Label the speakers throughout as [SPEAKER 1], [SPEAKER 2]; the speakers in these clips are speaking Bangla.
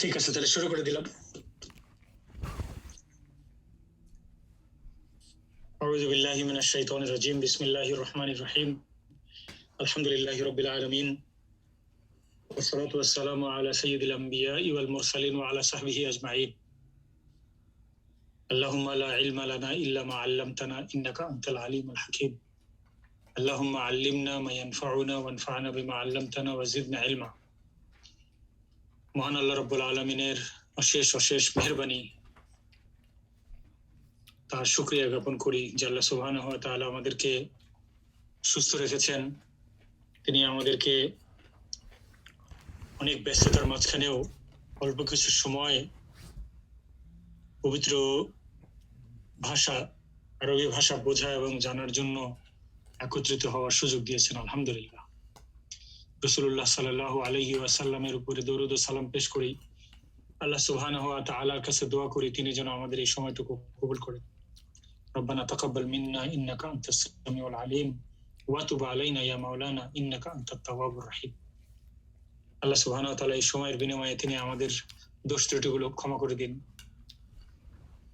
[SPEAKER 1] ঠিক আছে, তাহলে শুরু করে দিলাম। আউযু বিল্লাহি মিনাশ শাইতানির রাজিম। বিসমিল্লাহির রহমানির রহিম। আলহামদুলিল্লাহি রাব্বিল আলামিন। ওয়াসসালাতু ওয়াসসালামু আলা সাইয়্যিদিল আমবিয়াই ওয়াল মুরসালিন ওয়া আলা সাহবিহি আজমাইন। আল্লাহুম্মা লা ইলমা লানা ইল্লা মা 'আল্লামতানা ইন্নাকা আনতাল আলিমুল হাকীম। আল্লাহুম্মা আল্লিমনা মা ইয়ানফাউনা ওয়ানফা'না বিমা 'আল্লামতানা ওয়া জিদনা ইলমা। মহান আল্লাহ রাব্বুল আলামিনের অশেষ মেহেরবানি, তার শুকরিয়া জ্ঞাপন করি যে আল্লাহ সুবহানাহু ওয়া তাআলা আমাদেরকে সুস্থ রেখেছেন। তিনি আমাদেরকে অনেক ব্যস্ততার মাঝখানেও অল্প কিছু সময় পবিত্র ভাষা, আরবি ভাষা বোঝা এবং জানার জন্য একত্রিত হওয়ার সুযোগ দিয়েছেন। আলহামদুলিল্লাহ। রাসূলুল্লাহ সাল্লাল্লাহু আলাইহি ওয়াসাল্লামের উপরে দরুদ ও সালাম পেশ করি। আল্লাহ সুবহানাহু ওয়া তাআলার কাছে দোয়া করি তিনি যেন আমাদের এই সময়টুকু কবুল করেন। রব্বানা তাকাব্বাল মিন্না ইন্নাকা আনতাস সামিউল আলিম ওয়া তুব আলাইনা ইয়া মাওলানা ইন্নাকা আনতাত তাওয়াবুর রহিম। আল্লাহ সুবহানাহু ওয়া তাআলা এই সময়ের বিনিময়ে তিনি আমাদের দোষ ত্রুটিগুলো ক্ষমা করে দিন,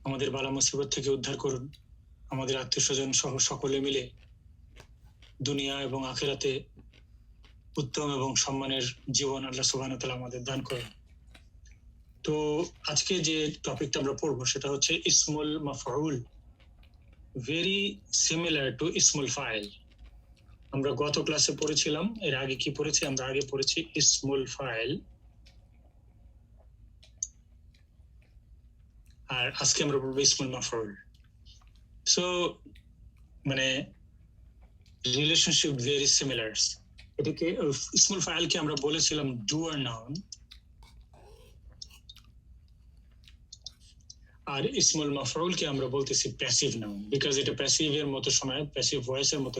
[SPEAKER 1] আমাদের বালা মুসিবত থেকে উদ্ধার করুন, আমাদের আত্মীয়স্বজন সহ সকলে মিলে দুনিয়া এবং আখিরাতে উত্তম এবং সম্মানের জীবন আল্লাহ সুবহানাহু ওয়া তাআলা আমাদের দান করেন। তো আজকে যে টপিকটা আমরা পড়বো সেটা হচ্ছে ইসমুল মাফউল, ভেরি সিমিলার টু ইসমুল ফাইল। আমরা গত ক্লাসে পড়েছিলাম, এর আগে কি পড়েছি? আমরা আগে পড়েছি ইসমুল ফাইল, আর আজকে আমরা পড়বো ইসমুল মাফউল। সো মানে রিলেশনশিপ ভেরি সিমিলার। এটাকে ইসমুল ফাইলকে আমরা বলেছিলাম ডুয়ার নাউন, আর ইসমুল মাফউলকে আমরা বলতেছি প্যাসিভ নাউন, বিকজ এটা প্যাসিভ এর মতো শোনায়, প্যাসিভ ভয়েসের মতো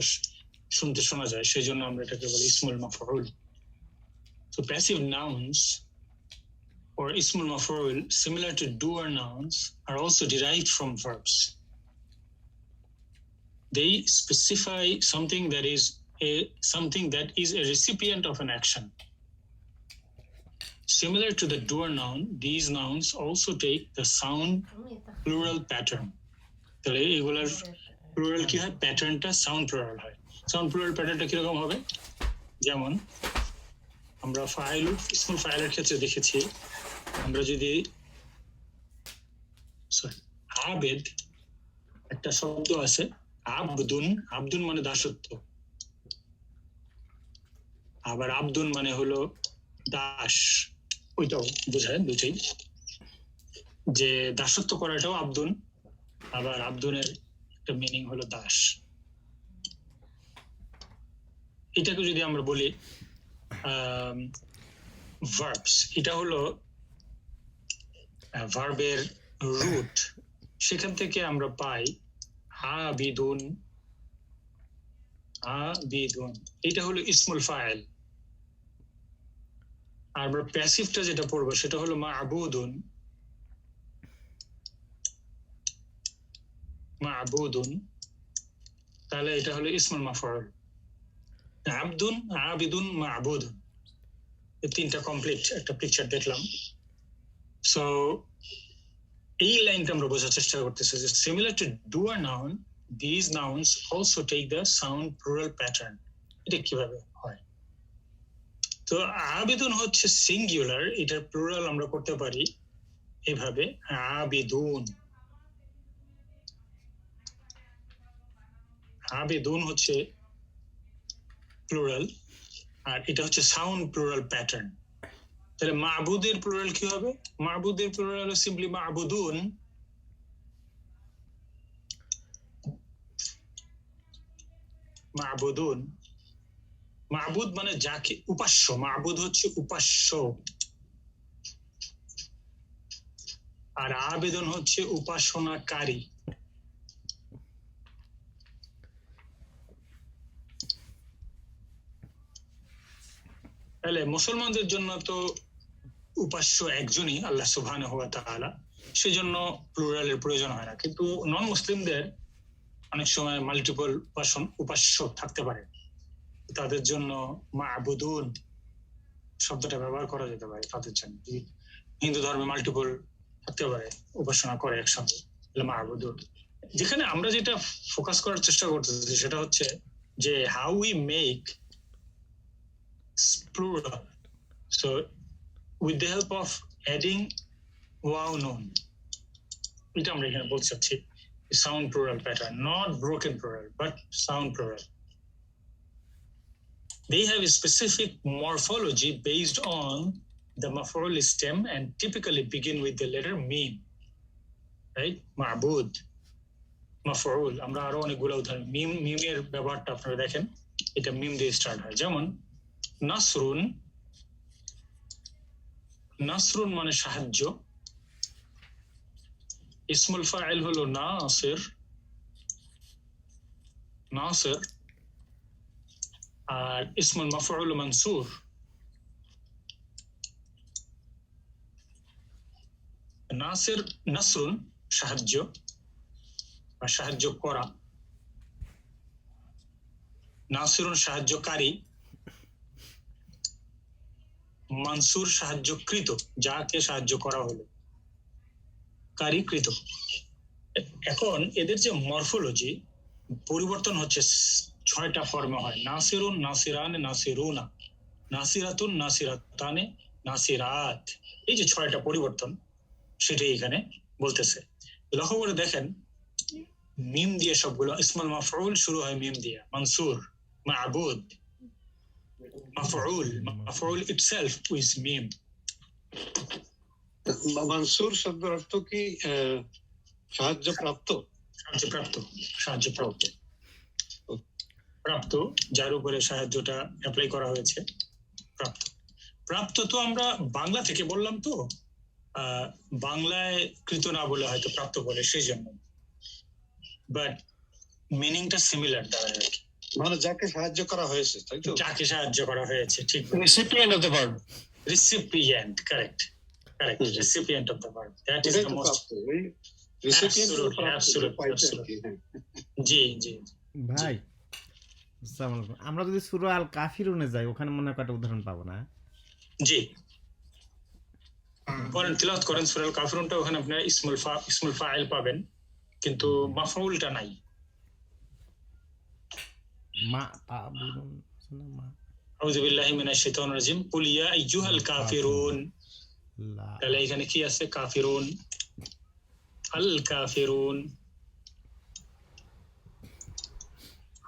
[SPEAKER 1] শুনতে শোনা যায়, সেই জন্য আমরা এটাকে বলি ইসমুল মাফউল। So passive nouns or ismul maf'ul, similar to doer nouns, are also derived from verbs. They specify something that is a recipient of an action. Similar to the doer noun, these nouns also take the sound plural pattern. তাহলে এগুলার প্লুরাল কি হয়? প্যাটার্নটা সাউন্ড প্লুরাল হয়। সাউন্ড প্লুরাল প্যাটার্নটা কিরকম হবে? যেমন আমরা ফাইল, ইসমুল ফাইলের ক্ষেত্রে দেখেছি, আমরা যদি আবেদ একটা শব্দ আছে, আবদুন, আবদুন মানে দাসত্ব, আবার আবদুন মানে হলো দাস, ওইটাও বোঝায়, দুটোই, যে দাসত্ব করাটাও আবদুন, আবার আবদুনের একটা মিনিং হলো দাস। এটাকে যদি আমরা বলি ভার্বস, এটা হলো ভার্বের রুট, সেখান থেকে আমরা পাই আবিদুন, আবিদুন, এটা হলো ইসমুল ফাইল। আর আমরা প্যাসিভটা যেটা পড়বো সেটা হলো মা'বুদুন, মা'বুদুন, তাহলে এটা হলো ইসমুল মাফউল। আবদুন, আবিদুন, মা'বুদুন, এই তিনটা কমপ্লিট একটা পিকচার দেখলাম। সো এই লাইনটা আমরা বোঝার চেষ্টা করতেছি যে সিমিলার টু ডুয়ার noun, this nouns also take the sound plural pattern. এটা কিভাবে হয়? তো আবিদুন হচ্ছে সিঙ্গুলার, এটার প্লুরাল আমরা করতে পারি এভাবে আবিদুন। আবিদুন হচ্ছে প্লুরাল, আর এটা হচ্ছে সাউন্ড প্লুরাল প্যাটার্ন। তাহলে মা'বুদের প্লুরাল কি হবে? মা'বুদের প্লুরাল হলো সিম্পলি মা'বুদুন। মা'বুদুন, মা'বুদ মানে যাকে উপাস্য, মা'বুদ হচ্ছে উপাস্য, আর আবেদন হচ্ছে উপাসনাকারী। তাহলে মুসলমানদের জন্য তো উপাস্য একজনই, আল্লাহ সুবহানাহু ওয়া তাআলা, সেজন্য প্লুরালের প্রয়োজন হয় না। কিন্তু নন মুসলিমদের অনেক সময় মাল্টিপল উপাস্য থাকতে পারে, তাদের জন্য মা'বুদুন শব্দটা ব্যবহার করা যেতে পারে তাদের জন্য। হিন্দু ধর্মে মাল্টিপল থাকতে পারে, উপাসনা করে একসঙ্গে, মা'বুদুন। যেখানে আমরা যেটা ফোকাস করার চেষ্টা করতেছি সেটা হচ্ছে যে how we make plural. So with the help of adding wow নুন, এটা আমরা এখানে বলতে চাচ্ছি sound plural pattern, not broken plural but sound plural. They have a specific morphology based on the maf'ul stem and typically begin with the letter mim, right? ma'bud, maf'ul, আমরা আরো অনেকগুলো উদাহরণ মিমের ব্যবহারটা আপনারা দেখেন, এটা মিম দিয়ে স্টার্ট হয়। যেমন নাসরুন, নাসরুন মানে সাহায্য, ইসমুল ফাইল হলো নাসির, নাসির, আর ইসমুল মাফউল মানসুর। নাসির, নাসরুন সাহায্য বা সাহায্য করা, নাসিরুন সাহায্যকারী, মানসুর সাহায্যকৃত, যাকে সাহায্য করা হলো, কারীকৃত। এখন এদের যে মরফোলজি পরিবর্তন হচ্ছে 6টা ফর্মে হয়, নাসিরুন, নাসিরান, নাসিরুনা, নাসিরাতুন, নাসিরাতানে, নাসিরাত। এই যে 6টা পরিবর্তন সেটাই এখানে বলতেছে। লক্ষ্য করে দেখেন মিম দিয়ে সবগুলো, ইসমুল মাফউল শুরু হয় মিম দিয়ে, মানসুর, মা'বুদ, মাফউল, মাফউল itself is মিম।
[SPEAKER 2] মানসুর শব্দের অর্থ কি সাহায্যপ্রাপ্ত? সাহায্যপ্রাপ্ত,
[SPEAKER 1] সাহায্যপ্রাপ্ত, প্রাপ্ত, যার উপরে সাহায্যটা অ্যাপ্লাই করা হয়েছে, প্রাপ্ত। প্রাপ্ত তো আমরা বাংলা থেকে বললাম, তো বাংলায় কৃত না বলে হয়তো প্রাপ্ত বলে, সেই জন্য, বাট মিনিংটা সিমিলার দাঁড়ায় আর কি,
[SPEAKER 2] মানে যাকে সাহায্য করা হয়েছে, তাই তো?
[SPEAKER 1] যাকে সাহায্য করা হয়েছে, ঠিক।
[SPEAKER 2] Recipient of the verb,
[SPEAKER 1] recipient, correct, correct, recipient of the verb, that is the most recipient. জি জি
[SPEAKER 3] ভাই, আসসালামু আলাইকুম। আমরা যদি সূরা আল কাফিরুনে যাই, ওখানে মনে হয় কয়টা উদাহরণ পাবো না?
[SPEAKER 1] জি, করেন, তিলাওয়াত করেন সূরা আল কাফিরুনটা, ওখানে আপনি ইসমুল ফাইল পাবেন, কিন্তু মাফউলটা নাই।
[SPEAKER 3] মা তাবুদুন, মা,
[SPEAKER 1] আউযু বিল্লাহি মিনাশ শাইতানির রাজিম, কুল ইয়া আইয়ুহাল কাফিরুন,
[SPEAKER 3] লা,
[SPEAKER 1] তাহলে এখানে কি আছে? কাফিরুন, আল কাফিরুন,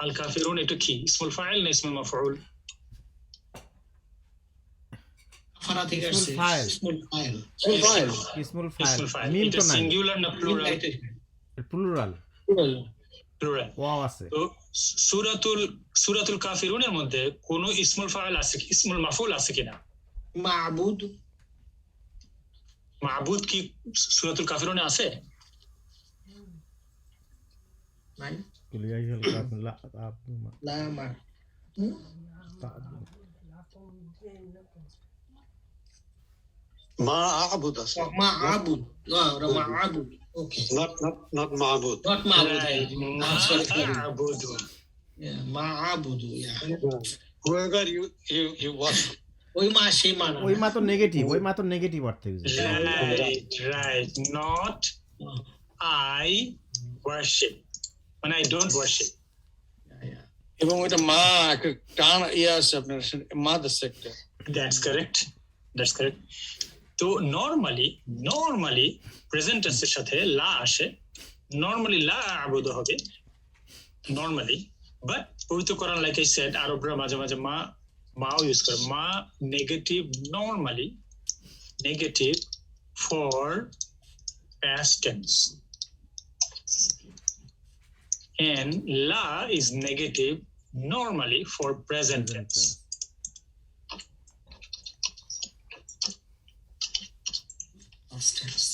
[SPEAKER 1] আল কাফিরুন, এটা কি ইসমুল ফাইল না ইসমুল মাফউল?
[SPEAKER 3] ইসমুল ফাইল,
[SPEAKER 1] ইসমুল ফাইল,
[SPEAKER 3] ইসমুল
[SPEAKER 1] ইসমুল
[SPEAKER 3] ফাইল,
[SPEAKER 1] ফাইল।
[SPEAKER 3] মিম
[SPEAKER 1] এটা
[SPEAKER 3] তো নাই,
[SPEAKER 1] সিঙ্গুলার না প্লুরাল?
[SPEAKER 3] Plural,
[SPEAKER 1] plural.
[SPEAKER 3] ওয়াও আছে।
[SPEAKER 1] তো সূরাতুল কাফিরুনের মধ্যে কোন ইসমুল ফাইল আছে, ইসমুল মাফউল আছে কিনা?
[SPEAKER 4] মা'বুদ,
[SPEAKER 1] মা'বুদ কি সূরাতুল কাফিরুনে আছে?
[SPEAKER 4] নাই,
[SPEAKER 3] কুল ইয়া আইয়ুহাল কাফিরুন, লা তাবুদুন,
[SPEAKER 4] লা মা,
[SPEAKER 3] তাবুদুন,
[SPEAKER 2] মা'বুদ আছে,
[SPEAKER 4] মা'বুদ, ওরা মা'বুদ, ওকে,
[SPEAKER 2] not মা'বুদ,
[SPEAKER 4] not মা'বুদ,
[SPEAKER 1] মা'বুদ,
[SPEAKER 4] yeah, মা'বুদ, yeah,
[SPEAKER 2] whoever you worship.
[SPEAKER 4] ওই মা, সেই মা না,
[SPEAKER 3] ওই মা তো নেগেটিভ, ওই মা তো নেগেটিভ অর্থে ইউজ হয়।
[SPEAKER 1] right, not I worship, মানে I don't worship।
[SPEAKER 5] এবং ওইটা মা একটা টান ইয়ে আছে আপনার, মা the sector.
[SPEAKER 1] That's correct, that's correct। তো নরমালি প্রেজেন্ট টেন্সের সাথে লা আসে, নরমালি লা আবুদ হবে নরমালি, বাট পবিত্র কোরআন, লাইক আই সেড, আরবরা মাঝে মাঝে মাও ইউজ করে। মা negative, normally negative for past tense, and la is negative normally for present tense.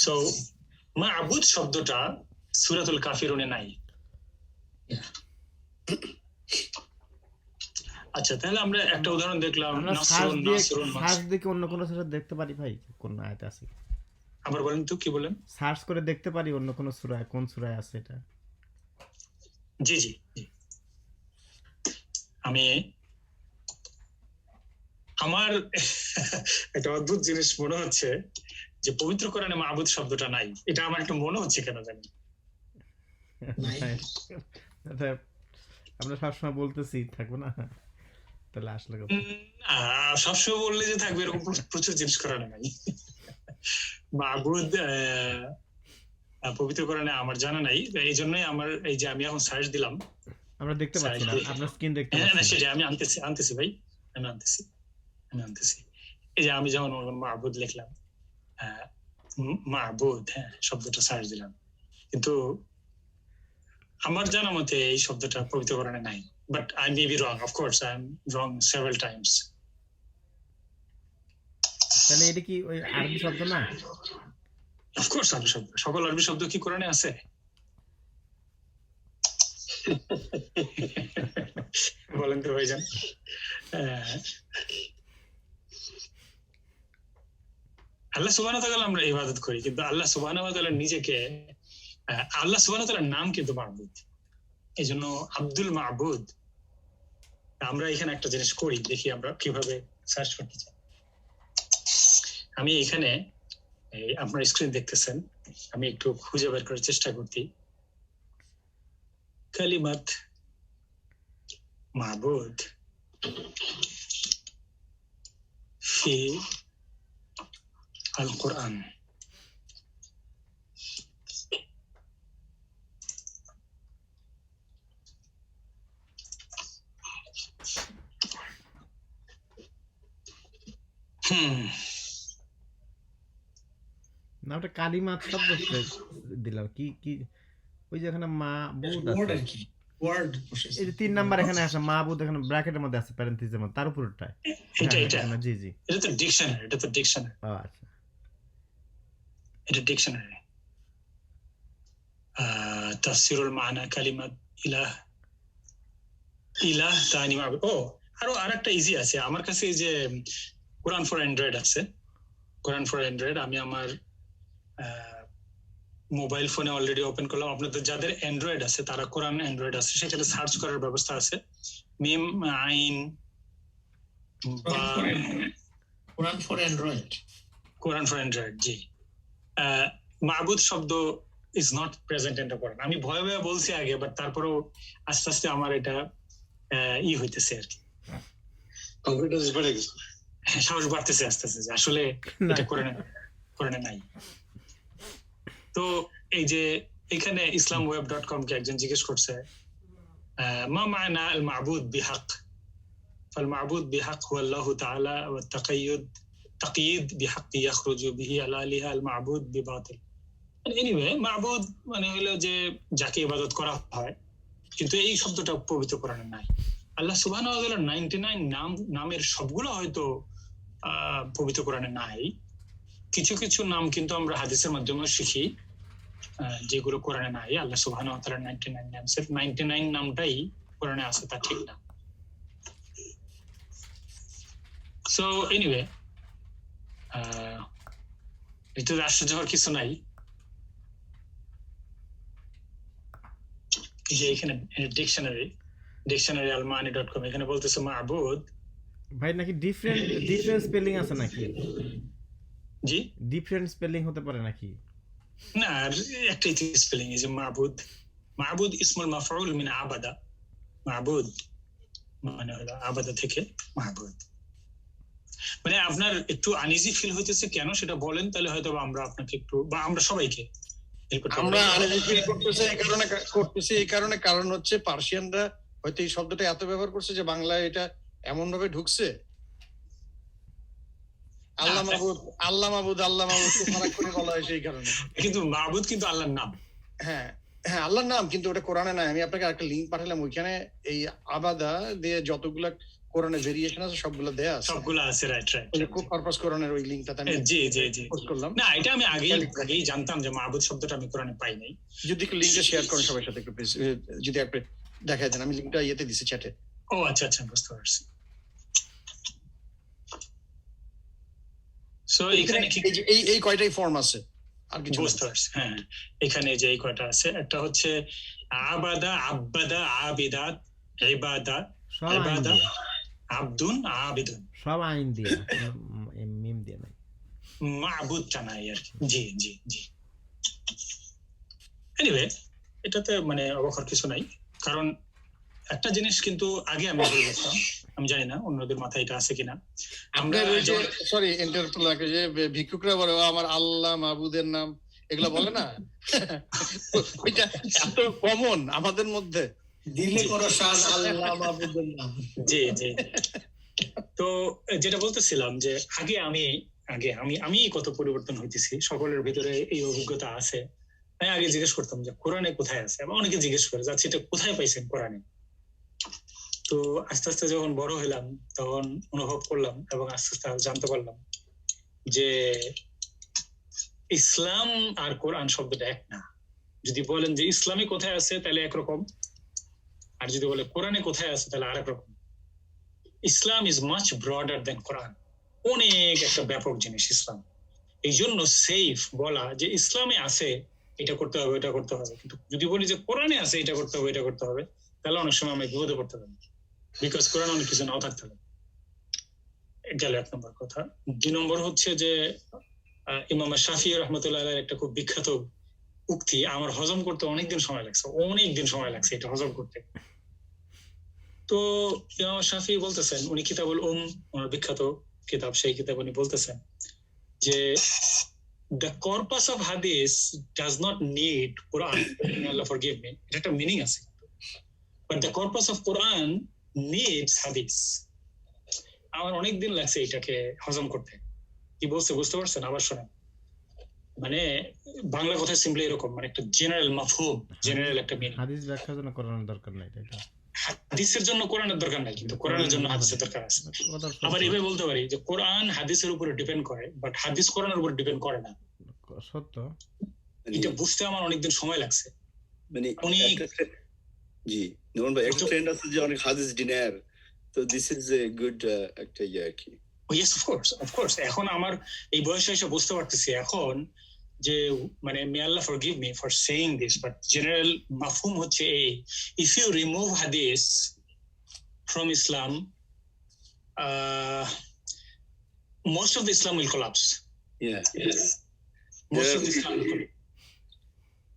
[SPEAKER 1] So মা'বুদ শব্দটা সূরাতুল কাফিরুনে নাই। আচ্ছা, তাহলে আমরা একটা উদাহরণ দেখলাম,
[SPEAKER 3] আমরা
[SPEAKER 1] নাসরুন, নাসরুন,
[SPEAKER 3] সার্চ দিয়ে অন্য কোনো সূরা দেখতে পারি ভাই? কোন আয়াতে আছে?
[SPEAKER 1] আবার বলেন তো, কি বলেন?
[SPEAKER 3] সার্চ করে দেখতে পারি অন্য কোনো সূরায়, কোন সূরায় আছে এটা?
[SPEAKER 1] জি জি জি, আমি আমার একটা অদ্ভুত জিনিস মনে হচ্ছে যে পবিত্র কোরআনে মাবুদ শব্দটা নাই, এটা আমার একটু মনে হচ্ছে কেন জানি।
[SPEAKER 4] নাই।
[SPEAKER 3] আমরা সবসময় বলতেছি থাকবো না, তাহলে আসলে কথা।
[SPEAKER 1] সবসময় বললে যে থাকবে এরকম প্রচুর জিনিস কোরআনে নাই। মাবুদ পবিত্র কোরআনে আমার জানা নাই, এই জন্যই আমার এই যে আমি এখন সার্চ দিলাম,
[SPEAKER 3] আমরা দেখতে পাচ্ছি না, আপনার স্ক্রিন দেখতে পাচ্ছি না।
[SPEAKER 1] সেটা আমি আনতেছি ভাই, আমি আনতেছি। এই যে আমি যেমন মাবুদ লিখলাম, মাবুদ, হ্যাঁ শব্দটা সার্চ দিলাম, কিন্তু আমার জানা মতে এই শব্দটা পবিত্র কোরআনে নাই। But I may be wrong, of course I am wrong several Times.
[SPEAKER 3] তাহলে এটা কি ওই আরবি শব্দ না?
[SPEAKER 1] অফকোর্স আরবি শব্দ। সকল আরবি শব্দ কি কোরআনে আছে? বলেন তো ভাইজান। আল্লাহ সুবহানাহু ওয়া তাআলা আমরা ইবাদত করি, কিন্তু আল্লাহ সুবহানাহু ওয়া তাআলা নিজেকে, আল্লাহ সুবহানাহু ওয়া তাআলার নাম কিন্তু মাবুদ, এই জন্য আব্দুল মাবুদ। আমরা এখানে একটা জিনিস করি, দেখি আমরা কিভাবে সার্চ করতে চাই। আমি এখানে আপনার স্ক্রিন দেখতেছেন, আমি একটু খুঁজে বের করার চেষ্টা করছি কালিমাত মাবুদ ফি আল কোরআন।
[SPEAKER 3] না ওটা কালিমাত শব্দ দিলাম, কি কি ওই যে এখানে মাবুদ
[SPEAKER 4] ওয়ার্ড
[SPEAKER 3] আছে,
[SPEAKER 4] আর কি, ওয়ার্ড
[SPEAKER 3] এই যে 3 নাম্বার এখানে আছে, মাবুদ এখানে ব্র্যাকেটের মধ্যে আছে, প্যারেনথিসের মধ্যে, তার উপরটা।
[SPEAKER 1] এটা
[SPEAKER 3] জি জি,
[SPEAKER 1] এটা তো ডিকশনারি,
[SPEAKER 3] ও আচ্ছা,
[SPEAKER 1] এটা ডিকশনারি। তাফসিরুল মানা কালিমাত ইলাহ তানি মাবুদ। ও আরো আরেকটা ইজি আছে আমার কাছে, এই যে কোরআন ফর অ্যান্ড্রয়েড আছে, কোরআন ফর অ্যান্ড্রয়েড আমি আমার মোবাইল ফোনে অলরেডি ওপেন করলাম। আপনাদের যাদের অ্যান্ড্রয়েড আছে তারা কোরআন অ্যান্ড্রয়েড আছে, সেখানে সার্চ করার ব্যবস্থা আছে, মিম আইন
[SPEAKER 4] Quran for Android,
[SPEAKER 1] Quran for Android. জি, মাবুদ শব্দ is not present in the Quran. আমি ভয়ে ভয়ে বলছি আগে, বাট তারপরেও আস্তে আস্তে আমার এটা হইতেছে আর কি,
[SPEAKER 2] কনফিডেন্স বেড়ে গেছে,
[SPEAKER 1] সাহস বাড়তেছে আস্তে আস্তে যে আসলে এটা কোরআনে নাই। তো এই যে এখানে islamweb.com কে একজন জিজ্ঞেস করছে, মা মা'না আল মা'বুদ বিহক, ফাল মা'বুদ বিহক হুয়া আল্লাহু তাআলা ওয়া তাকয়ীদ বিহক ইয়াখরুজু বিহি আলা আলিহা আল মা'বুদ বিবাতিল। এনিওয়ে মা'বুদ মানে হলো যে যাকে ইবাদত করা হয়, কিন্তু এই শব্দটা পবিত্র কোরআনে নাই। আল্লাহ সুবহানাহু ওয়া তাআলার 99 নামের সবগুলো হয়তো পবিত্র কোরআনে নাই, কিছু কিছু নাম কিন্তু আমরা হাদিসের মাধ্যমে শিখি যেগুলো কোরআনে নাই। আল্লাহ সুবহানাহু ওয়া তাআলার 99 নাম, সির্ফ 99 নামটাই কোরআনে আছে তা ঠিক না। সো এনিওয়ে এটা আশ্চর্য হওয়ার কিছু নাই যে এখানে ডিকশনারি almani.com এখানে বলতেছে মা'বুদ।
[SPEAKER 3] ভাই নাকি ডিফারেন্ট স্পেলিং আছে নাকি?
[SPEAKER 1] জি,
[SPEAKER 3] ডিফারেন্ট স্পেলিং হতে পারে নাকি?
[SPEAKER 1] না, একটাই স্পেলিং। এই যে মা'বুদ ইসমুল মাফউল মিন আবাদা, মা'বুদ মানে হলো আবাদা থেকে মা'বুদ। মানে আপনার একটু আনইজি ফিল হইতেছে কেন সেটা বলেন, তাহলে হয়তো আমরা আপনাকে একটু, বা আমরা সবাইকে
[SPEAKER 5] আমরা আনইজি ফিল করতেছি এই কারণে কারণ হচ্ছে পার্সিয়ানরা হয়তো এই শব্দটা এত ব্যবহার করছে যে বাংলায় এটা এমন ভাবে ঢুকছে, আল্লাহ মাবুদ ফারাক করে বলা হয় সেই কারণে।
[SPEAKER 1] কিন্তু মা'বুদ কিন্তু আল্লাহর নাম।
[SPEAKER 5] হ্যাঁ হ্যাঁ, আল্লাহর নাম, কিন্তু ওটা কোরআনে নাই। আমি আপনাকে একটা লিংক পাঠালাম, ওইখানে এই আবাদা দিয়ে যতগুলা কোরআনে ভেরিয়েশন আছে সবগুলো দেয়া আছে,
[SPEAKER 1] সবগুলো আছে। রাইট
[SPEAKER 5] ওই পারপাস কোরআনের ওই লিংকটাতে আমি
[SPEAKER 1] জি
[SPEAKER 5] পোস্ট করলাম।
[SPEAKER 1] না, এটা আমি আগেই জানতাম যে মা'বুদ শব্দটা আমি কোরআনে পাই নাই।
[SPEAKER 5] যদি একটু লিংকটা শেয়ার করেন সবার সাথে একটু প্লিজ, যদি আপনি দেখায় দেন। আমি লিংকটা ইয়েতে দিছি, চ্যাটে।
[SPEAKER 1] ও আচ্ছা, বুঝতে পারছি। সো এখানে
[SPEAKER 5] এই কয়টাই ফর্ম আছে, আর কিছু
[SPEAKER 1] বুঝতে পারছি। হ্যাঁ, এখানে যে এই কয়টা আছে, একটা হচ্ছে আবাদা, আব্বাদা, আবিদাত, ইবাদা, ইবাদা, আব্দুন, আবিদুন,
[SPEAKER 3] সব আইন দিয়ে, মিম দিয়ে নাই।
[SPEAKER 1] মাবুদটা নাই আর কি। জি জি জি। এনিওয়ে, এটাতে মানে অবাক হওয়ার কিছু নাই, কারণ একটা জিনিস কিন্তু আগে আমি বলে দিতাম, আমি জানি না অন্যদের মাথায় এটা আছে কিনা। আমরা
[SPEAKER 5] আপনার ওই যে সরি ইন্টারাপ্ট লাগে যে ভিক্ষুকরা বলে "ও আমার আল্লাহ মাবুদের নাম", এগুলা বলে না? ওইটা এত কমন আমাদের মধ্যে।
[SPEAKER 4] দিলে করো শান আল্লাহ মাহবুবের নাম।
[SPEAKER 1] জি জি। তো যেটা বলতেছিলাম যে আগে আমি কত পরিবর্তন হইতেছি, সকলের ভিতরে এই অভিজ্ঞতা আছে। তাই আগে জিজ্ঞেস করতাম যে কোরআনে কোথায় আছে, বা অনেকে জিজ্ঞেস করে যাচ্ছে এটা কোথায় পাইছেন কোরআনে। তো আস্তে আস্তে যখন বড় হলাম তখন অনুভব করলাম এবং আস্তে আস্তে জানতে পারলাম যে ইসলাম আর কোরআন শব্দটা এক না। যদি বলেন যে ইসলামে কোথায় আছে তাহলে একরকম, আর যদি বলে কোরআনে কোথায় আছে তাহলে আরেক রকম। ইসলাম ইজ মাচ ব্রডার দেন কোরআন, অনেক একটা ব্যাপক জিনিস ইসলাম। এই জন্য সেফ বলা যে ইসলামে আছে এটা করতে হবে এটা করতে হবে, কিন্তু যদি বলি যে কোরআনে আছে এটা করতে হবে এটা করতে হবে, তাহলে অনেক সময় আমরা বিপদে পড়তে পারি, বিকজ কোরআন অনেক কিছু নাও থাকতে পারে। গেল এক নম্বর কথা। 2 নম্বর হচ্ছে যে ইমাম শাফি রহমতুল্লাহ আলাইহির একটা খুব বিখ্যাত উক্তি আমার হজম করতে অনেকদিন সময় লাগছে এটা হজম করতে। তো ইমাম শাফি বলতেছেন, উনি কিতাবুল ওনার বিখ্যাত কিতাব, সেই কিতাব উনি বলতেছেন যে the corpus of hadith does not need Quran. May Allah forgive me, এটা একটা মিনিং আছে, but the corpus of Quran needs hadith. আমার অনেকদিন লাগছে এটাকে হজম করতে। কি বলছে বুঝতে পারছেন? আবার শোনেন, মানে বাংলা কথা সিম্পলি এরকম, মানে একটা জেনারেল মাফহুম, জেনারেল একটা মিনিং।
[SPEAKER 3] হাদিস ব্যাখ্যার জন্য কোরআনের দরকার নাই, তাই তো?
[SPEAKER 1] হাদিসের জন্য কোরআনের দরকার নাই, কিন্তু কোরআনের জন্য হাদিসের দরকার আছে। আবার এভাবে বলতে পারি যে কোরআন হাদিসের উপরে ডিপেন্ড করে, বাট হাদিস কোরআনের উপর ডিপেন্ড করে না।
[SPEAKER 3] সত্য।
[SPEAKER 1] এটা বুঝতে আমার অনেকদিন সময় লাগছে।
[SPEAKER 2] মানে
[SPEAKER 1] উনি
[SPEAKER 2] জি নোমান ভাই একটা ট্রেন্ড আছে যে অনেক হাদিস ডিনার, তো দিস ইজ এ গুড একটা ইয়ে আর কি।
[SPEAKER 1] ইয়েস অফ কোর্স এখন আমার এই বয়সে এসে বুঝতে পারতেছি এখন যে মানে may Allah forgive me for saying this, but general মাফহুম হচ্ছে এই, if you remove hadith from Islam, most of the Islam will collapse.
[SPEAKER 2] Yeah.
[SPEAKER 1] Most of the Islam will collapse.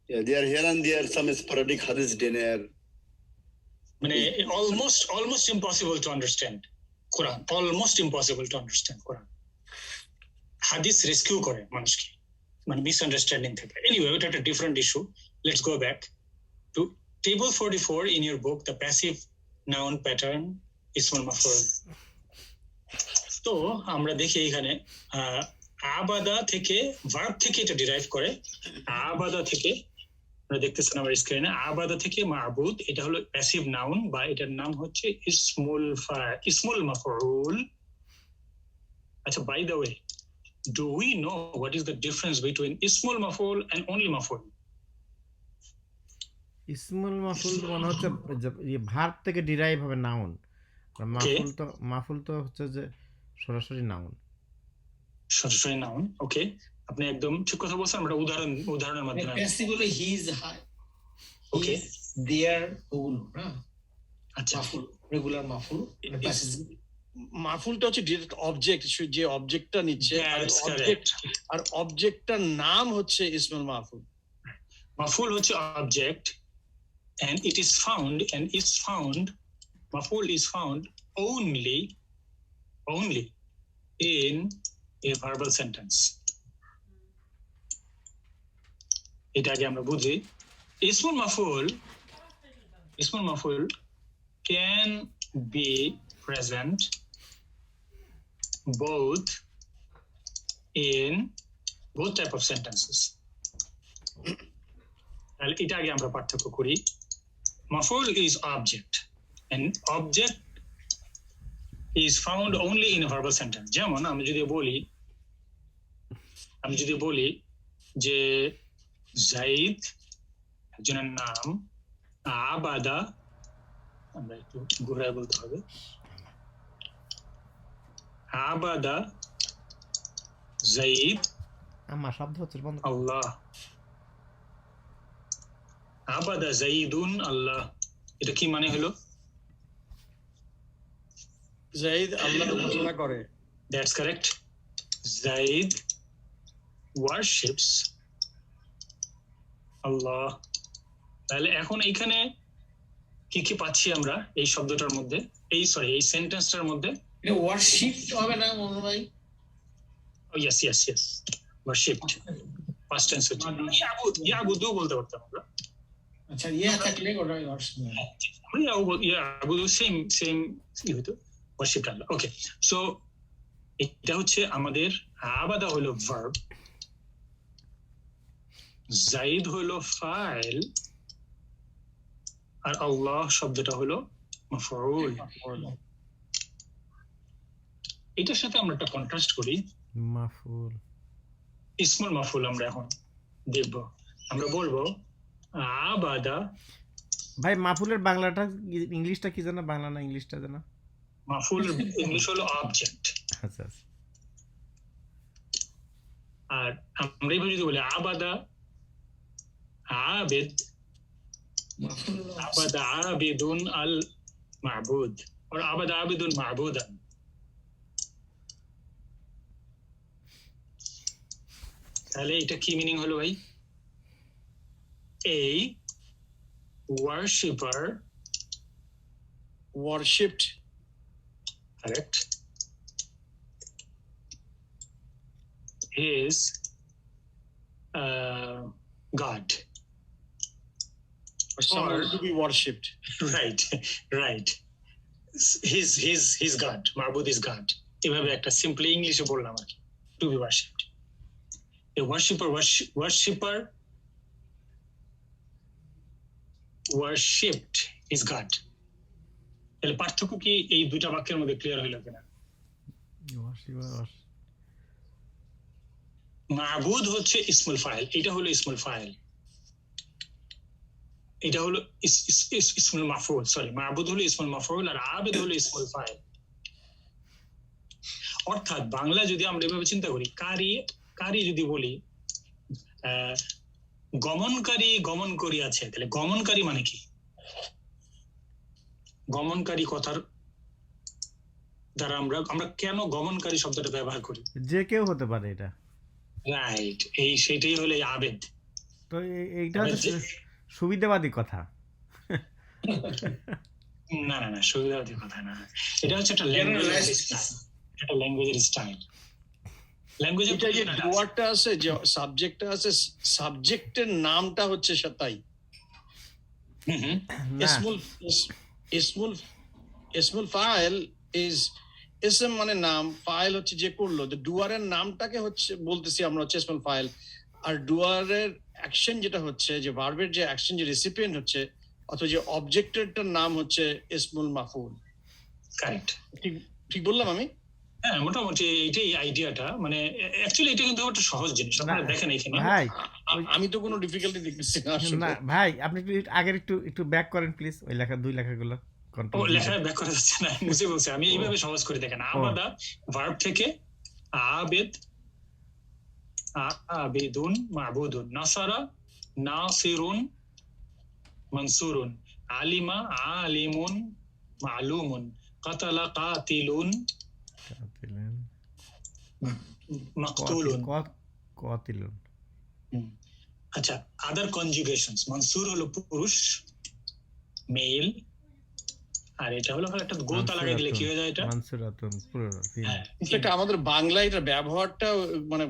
[SPEAKER 2] Yeah, they are here and there some sporadic hadith dinner.
[SPEAKER 1] মানে almost impossible to understand Quran. Almost impossible to understand Quran. হাদিস রেস্কিউ করে মানুষকে, মানে মিসআন্ডারস্ট্যান্ডিং থেকে। এনিওয়ে, এটা একটা different issue. Let's go back to table 44 in your book, the passive noun pattern ইসমুল মাফউল। তো আমরা দেখি এখানে আবাদা থেকে, ভার্ব থেকে এটা ডিরাইভ করে। আবাদা থেকে আমরা দেখতেছেন আমার স্ক্রিনে, আবাদা থেকে মাবুদ, এটা হলো প্যাসিভ নাউন, বা এটার নাম হচ্ছে ইসমুল মাফউল। আচ্ছা, by the way, do we know what is the difference between ismul maf'ul and only maf'ul?
[SPEAKER 3] ইসমুল মাফুল মানে হচ্ছে ভার্ব থেকে ডিরাইভ হবে নাউন, আর মাফুল তো হচ্ছে যে সরাসরি নাউন।
[SPEAKER 1] সরাসরি নাউন, ওকে, আপনি একদম ঠিক কথা বলছেন। আমরা উদাহরণের মাধ্যমে
[SPEAKER 4] প্যাসিভ হলো হি ইজ
[SPEAKER 1] ওকে
[SPEAKER 4] দেয়ার ওগুলো না।
[SPEAKER 1] আচ্ছা,
[SPEAKER 4] মাফুল রেগুলার মাফুল, প্যাসিভ
[SPEAKER 5] মাফুলটা হচ্ছে ডিরেক্ট অবজেক্ট, যে অবজেক্টটা নিচ্ছে, আর অবজেক্টটার নাম হচ্ছে ইসমুল মাফুল।
[SPEAKER 1] মাফুল হচ্ছে object, and it is found maf'ul is found only in a verbal sentence. এটা আগে আমরা বুঝি। ইসমুল মাফ'ul can be present both type of sentences. তাহলে এটা আগে আমরা পার্থক্য করি। Maf'ul is object, and object is found only in a verbal sentence. যেমন আমি যদি বলি যে জাইদ একজনের নাম, আবাদা, আমরা একটু ঘুরায় বলতে হবে, আবাদা জাইদ
[SPEAKER 3] আমার শব্দ হচ্ছে বন্ধ
[SPEAKER 1] আল্লাহ, আবাদা জাইদুন আল্লাহ। এটা কি মানে হলো?
[SPEAKER 5] জাইদ আল্লাহর ঘোষণা করে।
[SPEAKER 1] That's correct. Zaid worships Allah. তাহলে এখন এইখানে কি কি পাচ্ছি আমরা এই শব্দটার মধ্যে, এই সেন্টেন্সটার মধ্যে?
[SPEAKER 4] এটা ওয়ারশিপ হবে না মনে ভাই?
[SPEAKER 1] Yes yes yes, worshipped past tense হচ্ছে। ইয়াবুদু বলতে পারতাম আমরা।
[SPEAKER 4] আচ্ছা, থাকলে ওটা ওয়ারশিপ।
[SPEAKER 1] আমরা ইয়াবুদু সেম হইতো, worship আল্লাহ। ওকে, সো এটা হচ্ছে আমাদের আবাদা হলো ভার্ব, জাইদ হলো ফাইল, আর আল্লাহ শব্দটা হলো মাফউল। এটার সাথে আমরা একটা কন্ট্রাস্ট করি,
[SPEAKER 3] মাফুল
[SPEAKER 1] ইসমুল মাফউল আমরা এখন দেখব। আমরা বলবো আবাদা।
[SPEAKER 3] ভাই মাফুলের বাংলাটা ইংলিশটা কি জানা? বাংলা না ইংলিশটা জানা?
[SPEAKER 1] মাফউল ইংলিশ হলো অবজেক্ট,
[SPEAKER 3] আচ্ছা আচ্ছা।
[SPEAKER 1] আর আমরা এইভাবে যদি বলি আবাদা আবেদ, আবাদা আবিদুন আল মাবুদ, আর আবাদা আবিদুন মাবুদান। তাহলে এটা কি মিনিং হলো ভাই? এই worshipper,
[SPEAKER 5] worshipped,
[SPEAKER 1] correct, his God,
[SPEAKER 5] or someone
[SPEAKER 1] Or-
[SPEAKER 5] to be worshipped.
[SPEAKER 1] right, his God, মাবুদ is God। এভাবে একটা সিম্পলি ইংলিশে বললাম আর কি, to be worshipped। A worshipper worshipped his God। তাহলে পার্থক্য কি এই দুইটা বাক্যের মধ্যে ক্লিয়ার হইল কিনা? মাবুদ হচ্ছে ইসমুল ফাইল, এটা হলো ইসমুল ফাইল, এটা হলো ইসমুল মাফউল, সরি, মাবুদ হলো ইসমুল মাফউল আর আবেদ হলো ইসমুল ফাইল। অর্থাৎ বাংলা যদি আমরা এভাবে চিন্তা করি, কারি যদি বলি গমনকারী গমন করিয়াছে, তাহলে গমনকারী মানে কি? গমনকারী কথার দ্বারা আমরা কেন গমনকারী শব্দটা ব্যবহার করি?
[SPEAKER 3] যে কেউ হতে পারে এটা,
[SPEAKER 1] রাইট, সেটাই হলো এই আবেদ।
[SPEAKER 3] তো এইটা হচ্ছে সুবিধাবাদী কথা।
[SPEAKER 1] না না না, সুবিধাবাদী কথা না, এটা হচ্ছে একটা ল্যাঙ্গুয়েজের স্টাইল। ল্যাঙ্গুয়েজের
[SPEAKER 5] এটা যে ডুয়ারটা আছে, যে সাবজেক্টটা আছে, সাবজেক্টের নামটা হচ্ছে তাই। ইসমুল ফাইল ইজ ইসম মানে নাম, ফাইল হচ্ছে যে করলো। ডুয়ারের নামটাকে হচ্ছে বলতেছি আমরা হচ্ছে ইসমুল ফাইল, আর ডুয়ারের অ্যাকশন যেটা হচ্ছে, যে ভার্বের যে অ্যাকশন, যে রেসিপিয়েন্ট হচ্ছে অথবা যে অবজেক্টেরটার নাম হচ্ছে ইসমুল মাফউল।
[SPEAKER 1] কারেক্ট,
[SPEAKER 5] ঠিক বললাম আমি?
[SPEAKER 1] হ্যাঁ, মোটামুটি এইটাই আইডিয়াটা। মানে অ্যাকচুয়ালি এটা কিন্তু একটা সহজ জিনিস, আপনারা দেখেন এখানে।
[SPEAKER 3] ভাই
[SPEAKER 5] আমি তো কোনো ডিফিকাল্টি দেখতেছি না আসলে।
[SPEAKER 3] না ভাই, আপনি একটু আগের একটু ব্যাক করেন প্লিজ, ওই দুই লেখাগুলো
[SPEAKER 1] ও লেখা ব্যাক করা যাচ্ছে না, মুছে বলছে। আমি এইভাবে সহজ করে দেখেন, আবাদা ভার্ব থেকে আবেদ, আবেদুন মাবুদুন, নাসারা নাসিরুন মানসুরুন, আলিমা আলিমুন মালুমুন, কাতালা কাতিলুন মাকতুলুন।
[SPEAKER 3] কতিলুন।
[SPEAKER 1] আচ্ছা, আদার কনজুগেশনস, মানসুর হলো পুরুষ, মেল, আর এটা হলো একটা গোতা লাগাই দিলে কি হয়ে যায় এটা?
[SPEAKER 3] মানসুরাতুন,
[SPEAKER 1] হ্যাঁ,
[SPEAKER 5] এটা আমাদের বাংলায় এটা ব্যবহারটা মানে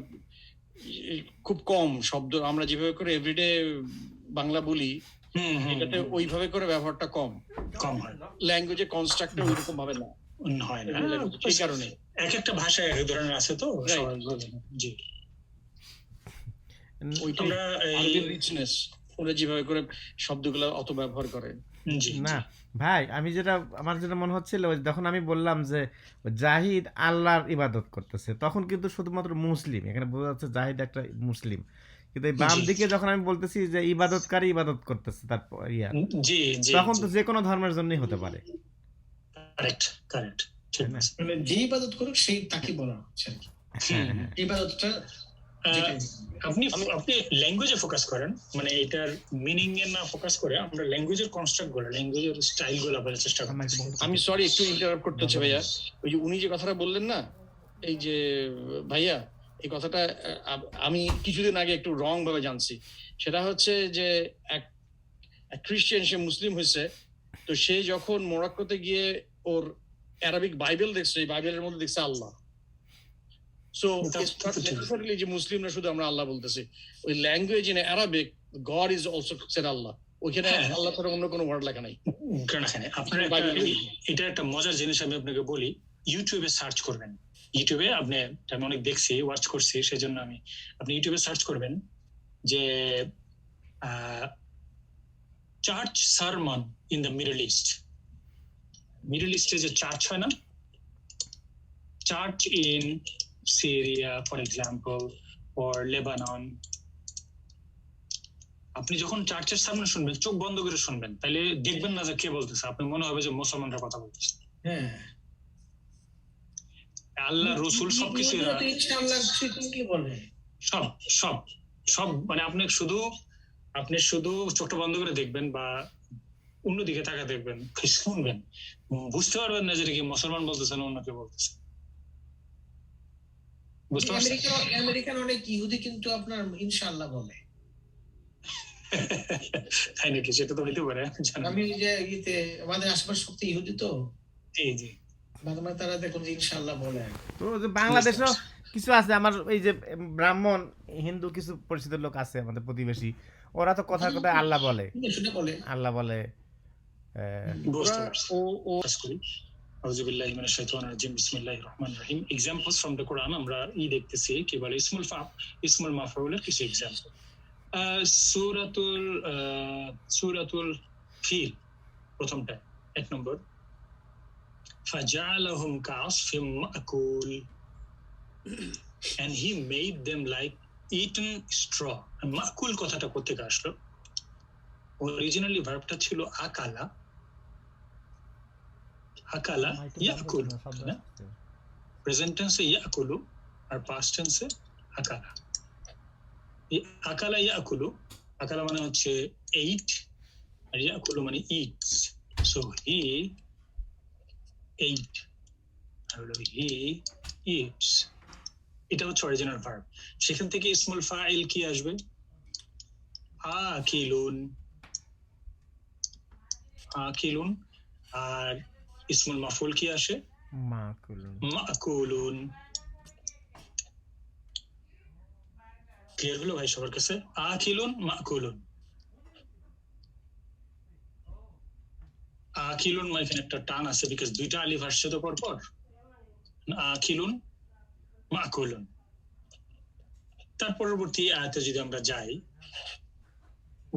[SPEAKER 5] খুব কম শব্দ, আমরা যেভাবে করে এভরিডে বাংলা বলি এটাতে ওইভাবে করে ব্যবহারটা কম
[SPEAKER 1] হয়,
[SPEAKER 5] ল্যাঙ্গুয়েজে কনস্ট্রাক্টর ওইরকম ভাবে না
[SPEAKER 1] হয় না,
[SPEAKER 5] সেই কারণে।
[SPEAKER 1] এক একটা ভাষায় এক ধরনের আছে তো। জি,
[SPEAKER 5] ওইটাই আরবির রিচনেস, ওরা যেভাবে করে শব্দগুলো অত ব্যবহার করে।
[SPEAKER 3] না ভাই, আমার যেটা মনে হচ্ছিল, যখন আমি বললাম যে জাহিদ আল্লাহর ইবাদত করতেছে, তখন কিন্তু শুধুমাত্র মুসলিম, এখানে বোঝা যাচ্ছে জাহিদ একটা মুসলিম, কিন্তু এই বাম দিকে যখন আমি বলতেছি যে ইবাদতকারী ইবাদত করতেছে, তারপর তখন তো যে কোনো ধর্মের জন্যই হতে পারে।
[SPEAKER 4] মানে যে ইবাদত করুক সেই তাকে বলা হচ্ছে আর কি। ইবাদতটা
[SPEAKER 1] আপনি ল্যাঙ্গুয়েজে ফোকাস করেন, মানে এটার মিনিং এ না ফোকাস করে আমরা ল্যাঙ্গুয়েজের কনস্ট্রাক্ট গুলো, ল্যাঙ্গুয়েজের স্টাইল গুলো বোঝার চেষ্টা করি।
[SPEAKER 5] আমি সরি একটু ইন্টারাপ্ট করতে হচ্ছে ভাইয়া, ওই যে উনি যে কথাটা বললেন না, এই যে ভাইয়া এই কথাটা আমি কিছুদিন আগে একটু রং ভাবে জানছি। সেটা হচ্ছে যে এক খ্রিস্টান, সে মুসলিম হয়েছে, তো সে যখন মরক্কোতে গিয়ে ওর অ্যারাবিক বাইবেল দেখছে, এই বাইবেলের মধ্যে দেখছে আল্লাহ। সো ইটস নট নেসেসারিলি যে মুসলিমরা শুধু আমরা আল্লাহ বলতেছি, ওই language in Arabic God is also said Allah, ওইখানে আল্লাহ ছাড়া অন্য কোনো ওয়ার্ড লেখা নাই।
[SPEAKER 1] আপনার এটা একটা মজার জিনিস আমি আপনাকে বলি, ইউটিউবে সার্চ করবেন, ইউটিউবে আপনি, আমি অনেক দেখছি, ওয়াচ করছি, সেজন্য আপনি ইউটিউবে সার্চ করবেন যে church sermon in the Middle East. Middle ইস্টে যে চার্চ হয় না, church in Syria for example, or Lebanon, আপনি যখন চার্চের সামনে শুনবেন, চোখ বন্ধ করে শুনবেন, তাহলে দেখবেন না যে কে বলতেছে, আপনি মনে হবে যে মুসলমানরা কথা বলতেছে।
[SPEAKER 4] হ্যাঁ,
[SPEAKER 1] আল্লাহ রসুল সবকিছু সব সব সব মানে আপনি শুধু চোখটা বন্ধ করে দেখবেন বা অন্যদিকে তাকা দেখবেন, শুনবেন, বুঝতে পারবেন না যে কি মুসলমান বলতেছে না অন্য কেউ বলতেছে। বুঝতে পারছেন?
[SPEAKER 4] আমেরিকান অনেক ইহুদি কিন্তু আপনার ইনশাআল্লাহ বলে।
[SPEAKER 1] তাই নাকি? সেটা তো হইতে পারে।
[SPEAKER 4] আমি যে ইতে আমাদের আশেপাশে সব ইহুদি তো,
[SPEAKER 1] জি জি,
[SPEAKER 4] মানে তারা দেখুন যে ইনশাআল্লাহ বলে।
[SPEAKER 3] তো যে বাংলাদেশেও কিছু আছে, আমার এই যে ব্রাহ্মণ হিন্দু কিছু পরিচিত লোক আছে আমাদের প্রতিবেশী, ওরা তো কথা কথা আল্লাহ বলে, আল্লাহ বলে।
[SPEAKER 1] আউযুবিল্লাহি মিনাশ শাইতানির রাজিম, বিসমিল্লাহির রহমানির রহিম। এক্সাম্পলস ফ্রম দ্য কোরআন আমরা দেখতেছি, কি বলে ইসমুল মাফউলের কিছু এক্সাম্পল। সূরাতুল ফিল প্রথমটা 1 নম্বর, ফাজআলাহুম কাআসফিম মাকুল, and he made them like eaten straw. মাকুল কথাটা কোথা থেকে আসলো? অরিজিনালি ভার্বটা ছিল আকালা, ইয়াকুল, প্রেজেন্ট টেন্সে ইয়াকুলু আর পাস্ট টেন্সে আকালা। আকালা ইয়াকুলু, আকালা মানে হচ্ছে এইট, আর ইয়াকুলু মানে ইটস। সো হি এইট আর হলো হি ইটস, এটা হচ্ছে অরিজিনাল ভার্ব। সেখান থেকে ইসমুল ফাইল কি আসবে? আকিলুন, আকিলুন। আর ইসমুল মাফউল কি আসে? মাকুলুন। ক্লিয়ার হলো ভাই সবার কাছে? আকিলুন মাকুলুন। আকিলুন মানে এখানে একটা টান আছে, বিকজ দুইটা আলিফ আসছে তো পরপর। আকিলুন মাকুলুন। তার পরবর্তী আয়াতে যদি আমরা যাই,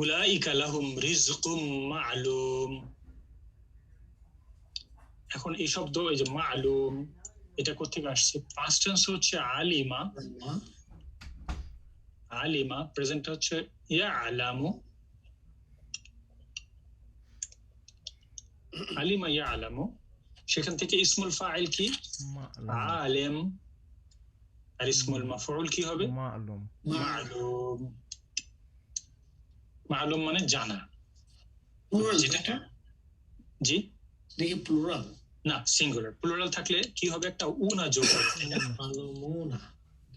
[SPEAKER 1] উলাইকা লাহুম রিজকুম মা'লুম। এখন এই শব্দ, এই যে মা'লুম, এটা কোথেকে আসছে? পাস্ট টেন্স হচ্ছে আলিমা, আলিমা, প্রেজেন্ট হচ্ছে ইয়ালামু, আলিমা ইয়ালামু। সেখান থেকে ইসমুল ফাইল কি? আলেম। আর ইসমুল মাফউল কি হবে? মা'লুম। মা'লুম মানে জানা। যেটা জি
[SPEAKER 4] দেখি প্লুরাল
[SPEAKER 1] না, সিঙ্গুলার। প্লুরাল থাকলে কি হবে? একটা উনা যোগ হবে।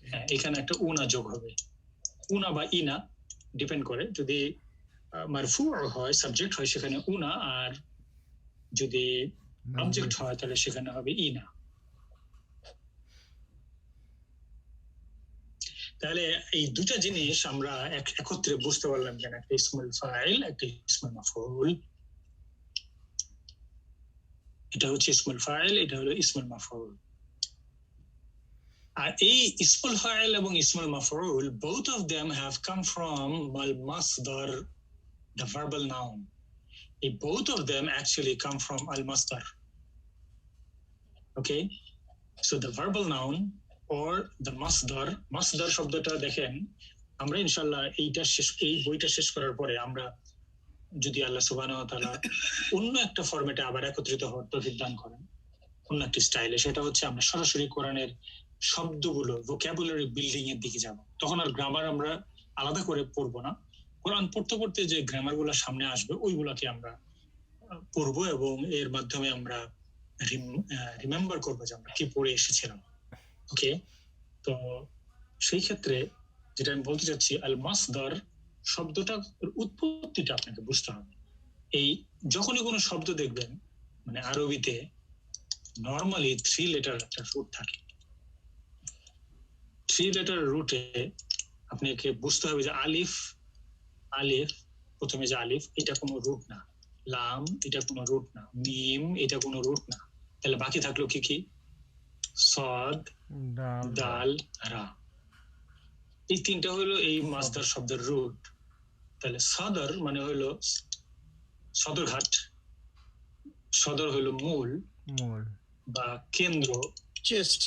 [SPEAKER 1] হ্যাঁ, এখানে একটা উনা যোগ হবে, উনা বা ইনা ডিপেন্ড করে। যদি মারফু হয়, সাবজেক্ট হয়, সেখানে উনা, আর যদি অবজেক্ট হয় তাহলে সেখানে হবে ইনা। তাহলে এই দুটা জিনিস আমরা একত্রে বুঝতে পারলাম কেন, একটা ইসমুল ফাইল, একটা ইসমুল মাফউল। এটা হচ্ছে ইসমুল ফাইল, এটা হলো ইসমুল মাফউল। আর এই ইসমুল ফাইল এবং ইসমুল মাফউল, both of them have come from al masdar, the verbal noun. Both of them actually come from al masdar. Okay, so the verbal noun or the masdar, masdar শব্দটা দেখেন, আমরা ইনশাআল্লাহ এই বইটা শেষ করার পরে আমরা যদি আল্লাহ সুবহানাহু ওয়া তাআলা অন্য একটা ফরম্যাটে আবার একত্রিত হওয়ার তৌফিক দান করেন, অন্য একটা স্টাইলে, সেটা হচ্ছে আমরা সরাসরি কোরআনের শব্দগুলো, ভোক্যাবুলারি বিল্ডিং এর দিকে যাব। তখন আর গ্রামার আমরা আলাদা করে পড়বো না, কোরআন পড়তে পড়তে যে গ্রামার গুলো সামনে আসবে ওইগুলাকে আমরা পড়বো, এবং এর মাধ্যমে আমরা রিমেম্বার করবো যে আমরা কি পড়ে এসেছিলাম। ওকে, তো সেই ক্ষেত্রে যেটা আমি বলতে চাচ্ছি, আল মাসদার শব্দটার উৎপত্তিটা আপনাকে বুঝতে হবে। এই যখনই কোনো শব্দ দেখবেন মানে আরবিতে নর্মালি 3 লেটার একটা রুট থাকে। 3 লেটার রুটে আপনাকে বুঝতে হবে যে আলিফ প্রথমে যে আলিফ এটা কোনো রুট না, লাম এটা কোনো রুট না, মিম এটা কোনো রুট না, তাহলে বাকি থাকলো কি কি? সদ, দাল, রা। এই তিনটা হলো এই মাসদার শব্দের রুট। তাহলে সদর মানে হলো সদরঘাট, সদর হলো মূল বা কেন্দ্র, চেস্ট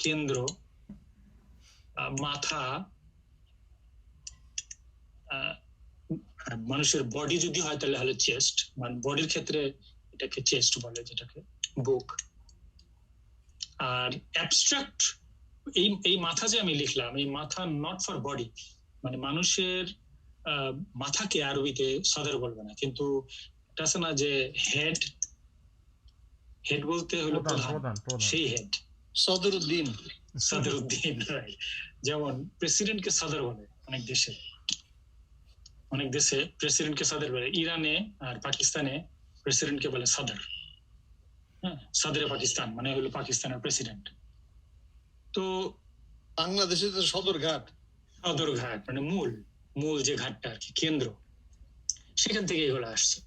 [SPEAKER 1] কেন্দ্র, মাথা, মানুষের বডি যদি হয় তাহলে হলো চেস্ট, মানে বডির ক্ষেত্রে এটাকে চেস্ট বলে, যেটাকে বুক। আর অ্যাবস্ট্রাক্ট এই মাথা যে আমি লিখলাম, এই মাথা নট ফর বডি, মানে মানুষের মাথাকে আরবিতে সদর বলবে না, কিন্তু এটা আছে না যে হেড বলতে হলো প্রধান, সেই হেড
[SPEAKER 5] সদরুদ্দিন।
[SPEAKER 1] রাইট। যেমন প্রেসিডেন্টকে সদর বলে অনেক দেশে প্রেসিডেন্টকে সদর বলে। ইরানে আর পাকিস্তানে প্রেসিডেন্টকে বলে সদর। হ্যাঁ, সদরে পাকিস্তান মানে হলো পাকিস্তানের প্রেসিডেন্ট। তো
[SPEAKER 5] বাংলাদেশে তো সদরঘাট
[SPEAKER 1] মানে মূল যে ঘাটটা আর কি, কেন্দ্র, সেখান থেকে এগুলো আসছে।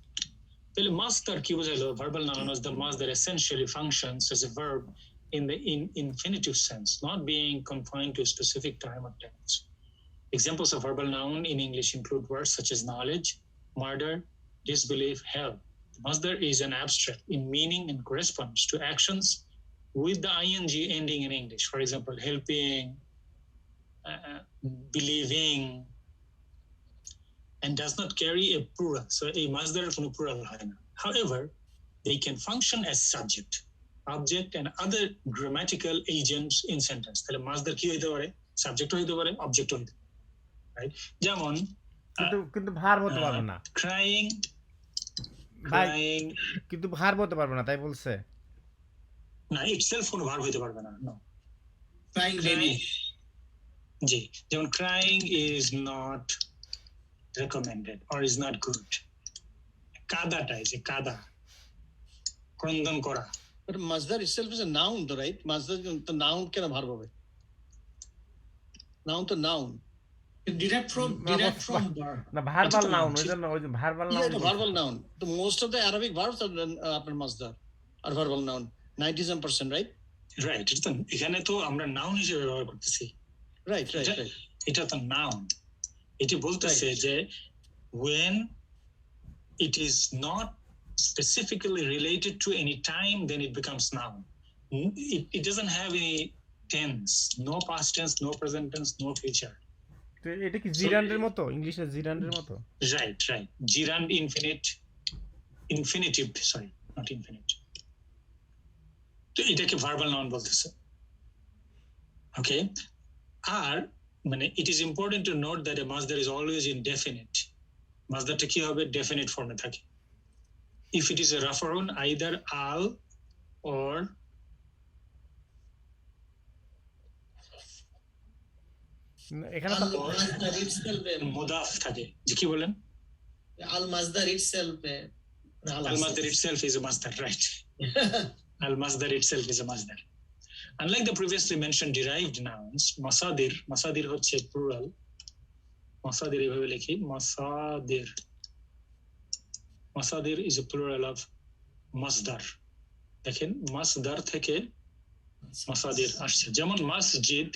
[SPEAKER 1] তাহলে মাসদার কি বোঝাইলো? Verbal noun as the masdar essentially functions as a verb in the infinitive sense, not being confined to a specific time or tense. Examples of verbal noun in English include words such as knowledge, murder, disbelief, help. Masdar is an abstract in meaning and corresponds to actions with the ing ending in English. For example, helping, believing, and does not carry a plural. So a masdar কোনো plural হয় না. However, they can function as subject, object, and other grammatical agents in sentence. তাহলে masdar কি হইতে পারে? সাবজেক্ট হইতে পারে, অবজেক্ট হইতে পারে, রাইট? যেমন
[SPEAKER 3] কিন্তু ভার্ব হতে পারবে না।
[SPEAKER 1] ক্রাইং
[SPEAKER 3] কিন্তু ভার্ব হতে পারবে না, তাই বলছে
[SPEAKER 1] না, ইটসেলফ কোনো ভার্ব হইতে পারবে না। নো,
[SPEAKER 4] ক্রাইং বেবি,
[SPEAKER 1] জি, যেমন crying is not recommended or is not good. কাদাটা is a কাদা, ক্রন্দন করা।
[SPEAKER 5] But masdar itself is a noun, though, right? Masdar the noun কেন ভার্ব হবে? Noun তো noun.
[SPEAKER 4] direct from verb.
[SPEAKER 3] না, ভার্বাল নাউন, ওই জন্য ওই verbal noun.
[SPEAKER 5] Yeah, verbal noun. The most of the Arabic verbs are আপনার masdar are verbal noun. 97%, right?
[SPEAKER 1] Right. এটা তো এখানে তো আমরা নাউন হিসেবে ব্যবহার করতেছি।
[SPEAKER 5] Right.
[SPEAKER 1] এটা তো নাউন। এটি বলতেছে যে when it is not specifically related to any time, then it becomes noun. It doesn't have any tense, no past tense, no present tense, no future.
[SPEAKER 3] তো এটা কি জিরান্ডের মতো, ইংলিশে জিরান্ডের মতো?
[SPEAKER 1] Right. Gerund infinitive, sorry not infinite. তো এটাকে ভার্বাল নাউন বলতেছে। ওকে, আর মানে it is important to note that a masdar is always indefinite. masdarটা কি হবে? ডেফিনিট ফর্মে থাকে। if it is a referon, either al or
[SPEAKER 3] এখানে তো
[SPEAKER 4] masdar itself
[SPEAKER 1] মুদাফ থাকে। জি, কি বলেন?
[SPEAKER 4] al masdar itself
[SPEAKER 1] al masdar itself is a masdar, right? al masdar itself is a masdar. Unlike the previously mentioned derived nouns, masadir হচ্ছে plural. masadir এভাবে লিখি, masadir is a plural of masdar. দেখেন, masdar থেকে masadir আসছে। যেমন masjid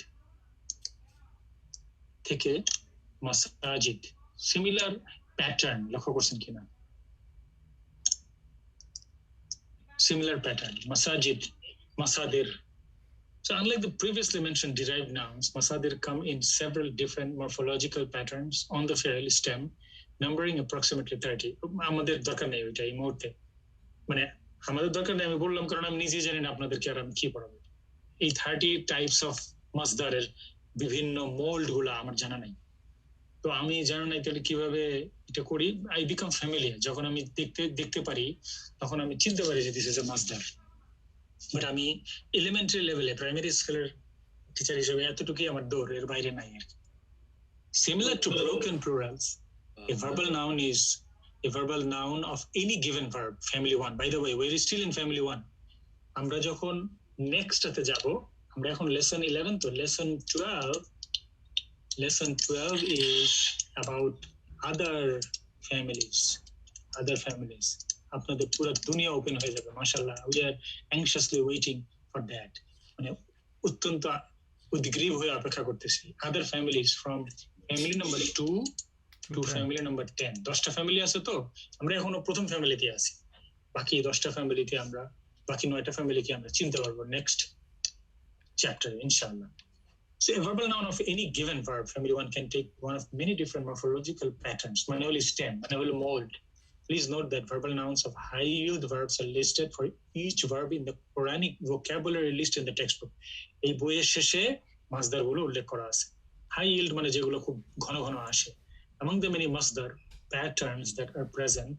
[SPEAKER 1] থেকে masajid, similar pattern, লক্ষ্য করছেন কিনা? similar pattern, masajid, masadir. So unlike the previously mentioned derived nouns, masadir come in several different morphological patterns on the fail stem, numbering approximately 30. আমাদের দরকার নেই ওইটা এই মুহূর্তে, মানে আমাদের দরকার নেই, আমি বললাম কারণ আমি নিজেই জানি না আপনাদেরকে আর আমি কি পড়াবো। এই 30 টাইপস অফ মাসদারের বিভিন্ন মোল্ড গুলা আমার জানা নাই। তো আমি জানা নাই, তাহলে কিভাবে এটা করি? I become familiar. যখন আমি দেখতে পারি তখন আমি চিনতে পারি যে দিস ইজ এ মাসদার। বাট আমি এলিমেন্টারি লেভেলে, প্রাইমারি স্কুলের টিচার হিসেবে এতটুকুই আমার দৌড়, এর বাইরে নাই আর কি। Similar to broken plurals, a verbal noun is a verbal noun of any given verb, family 1. By the way, we're still in family 1. আমরা যখন নেক্সট এতে যাব, আমরা এখন লেসন 11, তো lesson 12 is about other families. আপনাদের পুরো দুনিয়া ওপেন হয়ে যাবে মাশাআল্লাহ। We are anxiously waiting for that. মানে অত্যন্ত উদ্গ্রীব হয়ে অপেক্ষা করতেছি। Other families from family number 2 to family number 10. 10টা ফ্যামিলি আছে, তো আমরা এখনো প্রথম ফ্যামিলিতে আছি। বাকি 10টা ফ্যামিলিতে আমরা, বাকি 9টা ফ্যামিলিকে আমরা চিনতে পারবো নেক্সট চ্যাপ্টারে ইনশাআল্লাহ। So a verbal noun of any given verb, family 1, can take one of many different morphological patterns. মানে হলো stem, মানে হলো mold. Please note that verbal nouns of high yield verbs are listed for each verb in the Quranic vocabulary list in the textbook. এই বইয়ের শেষে মাসদারগুলো উল্লেখ করা আছে। হাই yield মানে যেগুলো খুব ঘন ঘন আসে। Among the many masdar patterns that are present,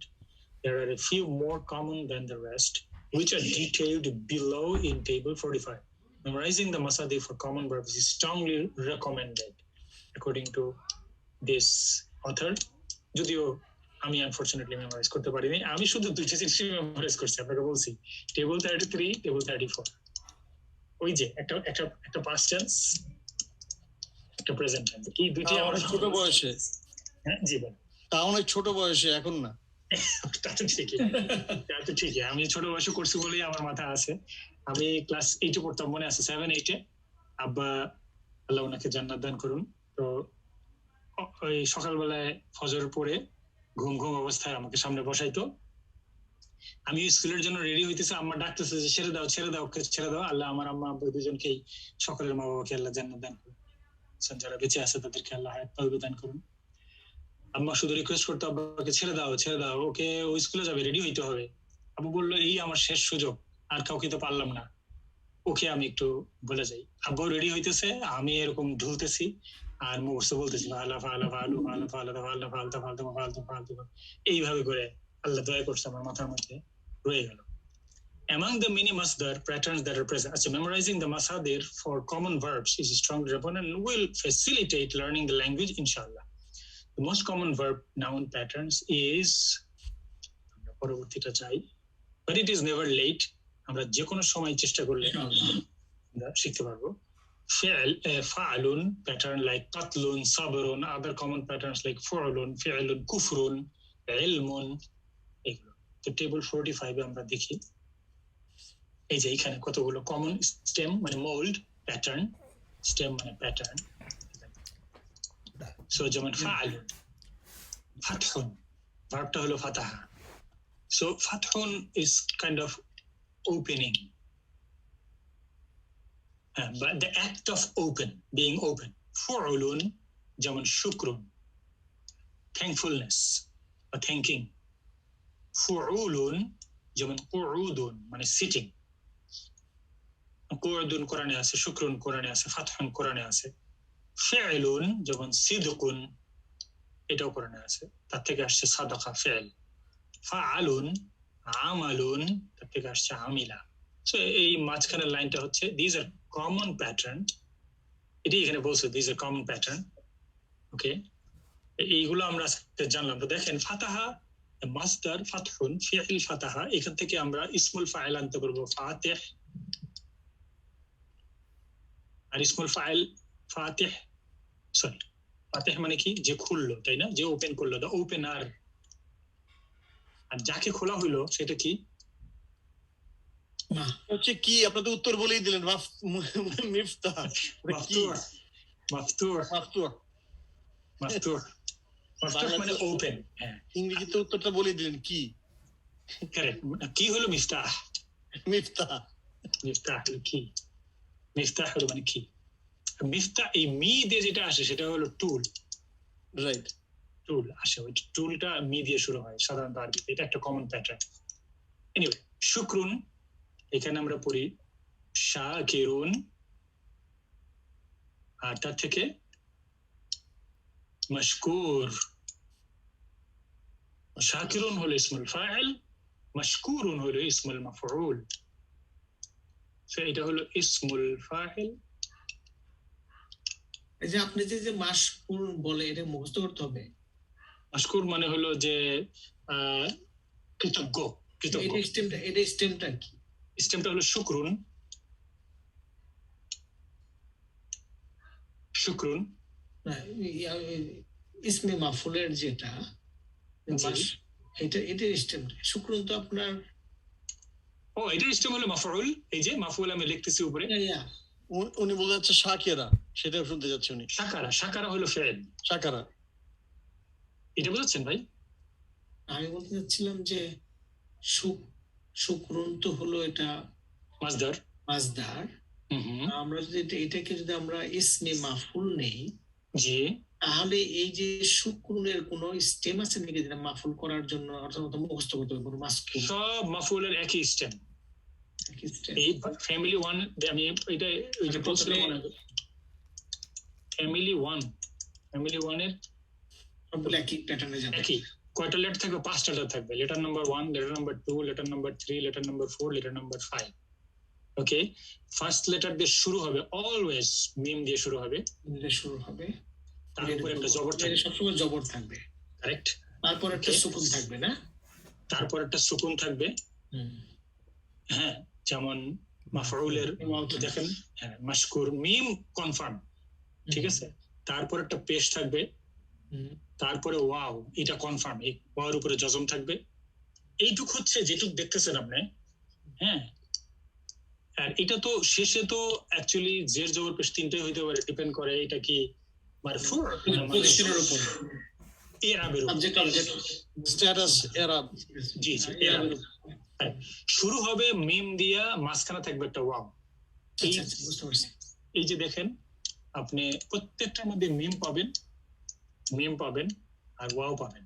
[SPEAKER 1] there are a few more common than the rest, which are detailed below in table 45. Memorizing the masadi for common verbs is strongly recommended, according to this author. যদিও আমি আনফরচুনেটলি মেমোরাইজ করতে পারিনি, আমি শুধু দুইটা জিনিস মেমোরাইজ করছি, আপনাকে বলছি টেবল 33, টেবল 34। ওই যে একটা পাস্ট টেন্স, একটা প্রেজেন্ট টেন্স, এই দুইটি
[SPEAKER 5] অনেক ছোট বয়সে,
[SPEAKER 1] হ্যাঁ জি বল।
[SPEAKER 5] তা অনেক ছোট বয়সে, এখন না।
[SPEAKER 1] তা তো ঠিকই, আমি ছোট বয়সে করছি বলেই আমার মাথায় আছে। আমি ক্লাস 8-এ পড়তাম, মনে আছে 7-8-এ। আব্বা আল্লাহ ওনাকে জান্নাত দান করুন, তো ওই সকালবেলায় ফজর পড়ে ঘুম ঘুম অবস্থায় আমাকে সামনে বসাইতো। আমি স্কুলের জন্য রেডি হইতেছে, আম্মা ডাকতেছে যে ছেড়ে দাও ছেড়ে দাও ছেড়ে দাও। আল্লাহ আমার আম্মা আব্বা দুজনকেই, সকলের মা বাবাকে আল্লাহ জান্নাত দান করুন, যারা বেঁচে আছে তাদেরকে আল্লাহ হায়াত তওবা দান করুন। আম্মা শুধু রিকোয়েস্ট করতো আব্বাকে ছেড়ে দাও ছেড়ে দাও, ওকে ওই স্কুলে যাবে, রেডি হইতে হবে। আব্বু বললো এই আমার শেষ সুযোগ, আর কাউকে তো পারলাম না, ওকে আমি একটু বলে যাই। আব্বাও রেডি হইতেছে, আমি এরকম ঢুলতেছি আর মুখস্থ বলতেছি এইভাবে করে আল্লাহ দয়া করছে, আমার মাথার মধ্যে রয়ে গেল। Among the many masdar patterns that are present, so memorizing the masadir for common verbs is strongly recommended and will facilitate learning the language, inshallah. The most common verb noun patterns is, পরবর্তীটা চাই, but it is never late. আমরা যে কোনো সময় চেষ্টা করলে আমরা শিখতে পারবো। فعل pattern like قتل, صبر, other common patterns like فعل, فعل, كفر, علم, এগুলো। তো টেবল 45-এ আমরা দেখি, এই যে এখানে কতগুলো কমন স্টেম মানে মোল্ড, প্যাটার্ন, স্টেম মানে প্যাটার্ন। সো যেমন ফাআল, ফাতহুন, ভার্বটা হলো ফাতাহা। সো ফাতহুন is kind of opening, but the act of being open. Fu'ulun যেমন শুকরুন, thankfulness or thanking. ফুউলুন যেমন কুউদুন মানে সিটিং, কুউদুন কোরআনে আছে, শুকরুন কোরআনে আছে, ফাতহুন কোরআনে আছে। ফি'লুন যেমন সিদকুন, এটাও কোরআনে আছে, তার থেকে আসছে সাদাকা ফি'ল। ফাআলুন, আমালুন, তার থেকে আসছে আমিলা। সো এই মাঝখানের লাইনটা হচ্ছে দিস আর কমন প্যাটার্ন, এটি এখানে বলছে দিস আর কমন প্যাটার্ন। ওকে, এইগুলো আমরা জানলাম। তো দেখেন ফাতাহা মাসদার, ফাতহুন, ফি'ল ফাতাহা, এখান থেকে আমরা ইসমুল ফাইল আনতে পারবো ফাতিহ, আর ইসমুল ফাইল ফাতিহ, সরি ফাতিহ মানে কি, যে খুললো, তাই না, যে ওপেন করলো, দা ওপেনার। আর যাকে খোলা হইলো সেটা কি
[SPEAKER 5] হচ্ছে কি, আপনাদের উত্তর বলেই দিলেন, মিফতাহ,
[SPEAKER 1] মাফতুহ, মাফতুহ,
[SPEAKER 5] মাফতুহ,
[SPEAKER 1] মাফতুহ, মাফতুহ মানে ওপেন। হ্যাঁ,
[SPEAKER 5] ইংরেজিতে উত্তরটা বলে দিলেন কি,
[SPEAKER 1] কারেক্ট। কি হলো মিফতাহ?
[SPEAKER 5] মিফতাহ,
[SPEAKER 1] মিফতাহ হলো কি, মিফতাহ হলো মানে কি। মিফতাহ এই মি দিয়ে যেটা আসে সেটা হলো টুল,
[SPEAKER 5] রাইট,
[SPEAKER 1] টুল আসে, ওই টুলটা মি দিয়ে শুরু হয় সাধারণত আরবিতে, এটা একটা কমন প্যাটার্ন। এনিওয়ে, শুকরুন এখানে আমরা পড়ি শাকিরুন, আর তার থেকে মাশকুর। শাকিরুন হলো ইসমুল ফাইল, মাশকুরুন হলো ইসমুল মাফউল। সো এটা হলো ইসমুল ফাইল,
[SPEAKER 4] এই যে আপনি যে মাশকুর বলে এটা মুখস্থ করতে হবে,
[SPEAKER 1] মাশকুর মানে হলো যে কৃতজ্ঞ। কৃতজ্ঞ
[SPEAKER 4] এটা স্টেমটা কি?
[SPEAKER 1] স্টেমটা হলো শুকরুন। শুকরুন
[SPEAKER 4] না, ইসমে মাফুলের যেটা এটা স্টেম। শুক্রুন তো আপনার
[SPEAKER 1] এটা স্টেম হলো মাফউল। এই যে মাফউল আমি লিখতেছি উপরে।
[SPEAKER 5] উনি বলে যাচ্ছে শাকিরা, সেটা শুনতে যাচ্ছে উনি।
[SPEAKER 1] শাকারা, শাকারা হলো ফেল।
[SPEAKER 5] শাকারা
[SPEAKER 1] এটা বুঝছেন ভাই?
[SPEAKER 4] আমি বলতে চাচ্ছিলাম যে শুক্রুন তো হলো এটা
[SPEAKER 1] মাজদার।
[SPEAKER 4] মাজদার। আমরা যদি এটাকে যদি আমরা ইসমে মাফুল নেই,
[SPEAKER 1] জি,
[SPEAKER 4] তাহলে এই যে শুক্রুনের কোন স্টেম আছে নাকি যেটা মাফুল করার জন্য অর্থাৎ মুখস্থ করতে হবে? কোনো মাসকুর
[SPEAKER 1] সব মাফউলের একই স্টেম। এই ফ্যামিলি ওয়ান আমি এটা ওই যে বলছিলাম ফ্যামিলি ওয়ানের
[SPEAKER 4] সবগুলো একই প্যাটার্নে যাবে।
[SPEAKER 1] একই। কয়টা লেটার থাকবে? 5টা লেটার থাকবে। Letter number 1, letter number 2, letter number 3, letter number 4, letter number 5। ওকে, ফার্স্ট লেটার দিয়ে শুরু হবে, অলওয়েজ মিম দিয়ে শুরু হবে। তার উপরে একটা জবর থাকবে,
[SPEAKER 4] সবসময় জবর থাকবে।
[SPEAKER 1] কারেক্ট।
[SPEAKER 4] তারপর একটা সুকুন থাকবে না?
[SPEAKER 1] তারপর একটা সুকুন থাকবে। হ্যাঁ, যেমন মাফউলের দেখেন, হ্যাঁ, মাশকুর মিম কনফার্ম, ঠিক আছে। তারপর একটা পেশ থাকবে, তারপরে ওয়াও, এটা কনফার্ম, এই ওয়াওর উপরে জজম থাকবে। এইটুক হচ্ছে যেটুক দেখতেছেন আপনি। হ্যাঁ, আর এটা তো শেষে তো অ্যাকচুয়ালি জের জবর পেশ তিনটাই হইতে পারে, ডিপেন্ড করে এটা কি মারফু
[SPEAKER 4] পজিশনের উপর,
[SPEAKER 1] এরাবের উপর।
[SPEAKER 4] সাবজেক্ট অবজেক্ট
[SPEAKER 5] স্ট্যাটাস এরাব।
[SPEAKER 1] জি জি, এরাবের উপর। হ্যাঁ, শুরু হবে মিম দিয়া, মাঝখানে থাকবে একটা ওয়াও।
[SPEAKER 4] বুঝতে পারছি।
[SPEAKER 1] এই যে দেখেন, আপনি প্রত্যেকটার মধ্যে মিম পাবেন আর ওয়াও পাবেন।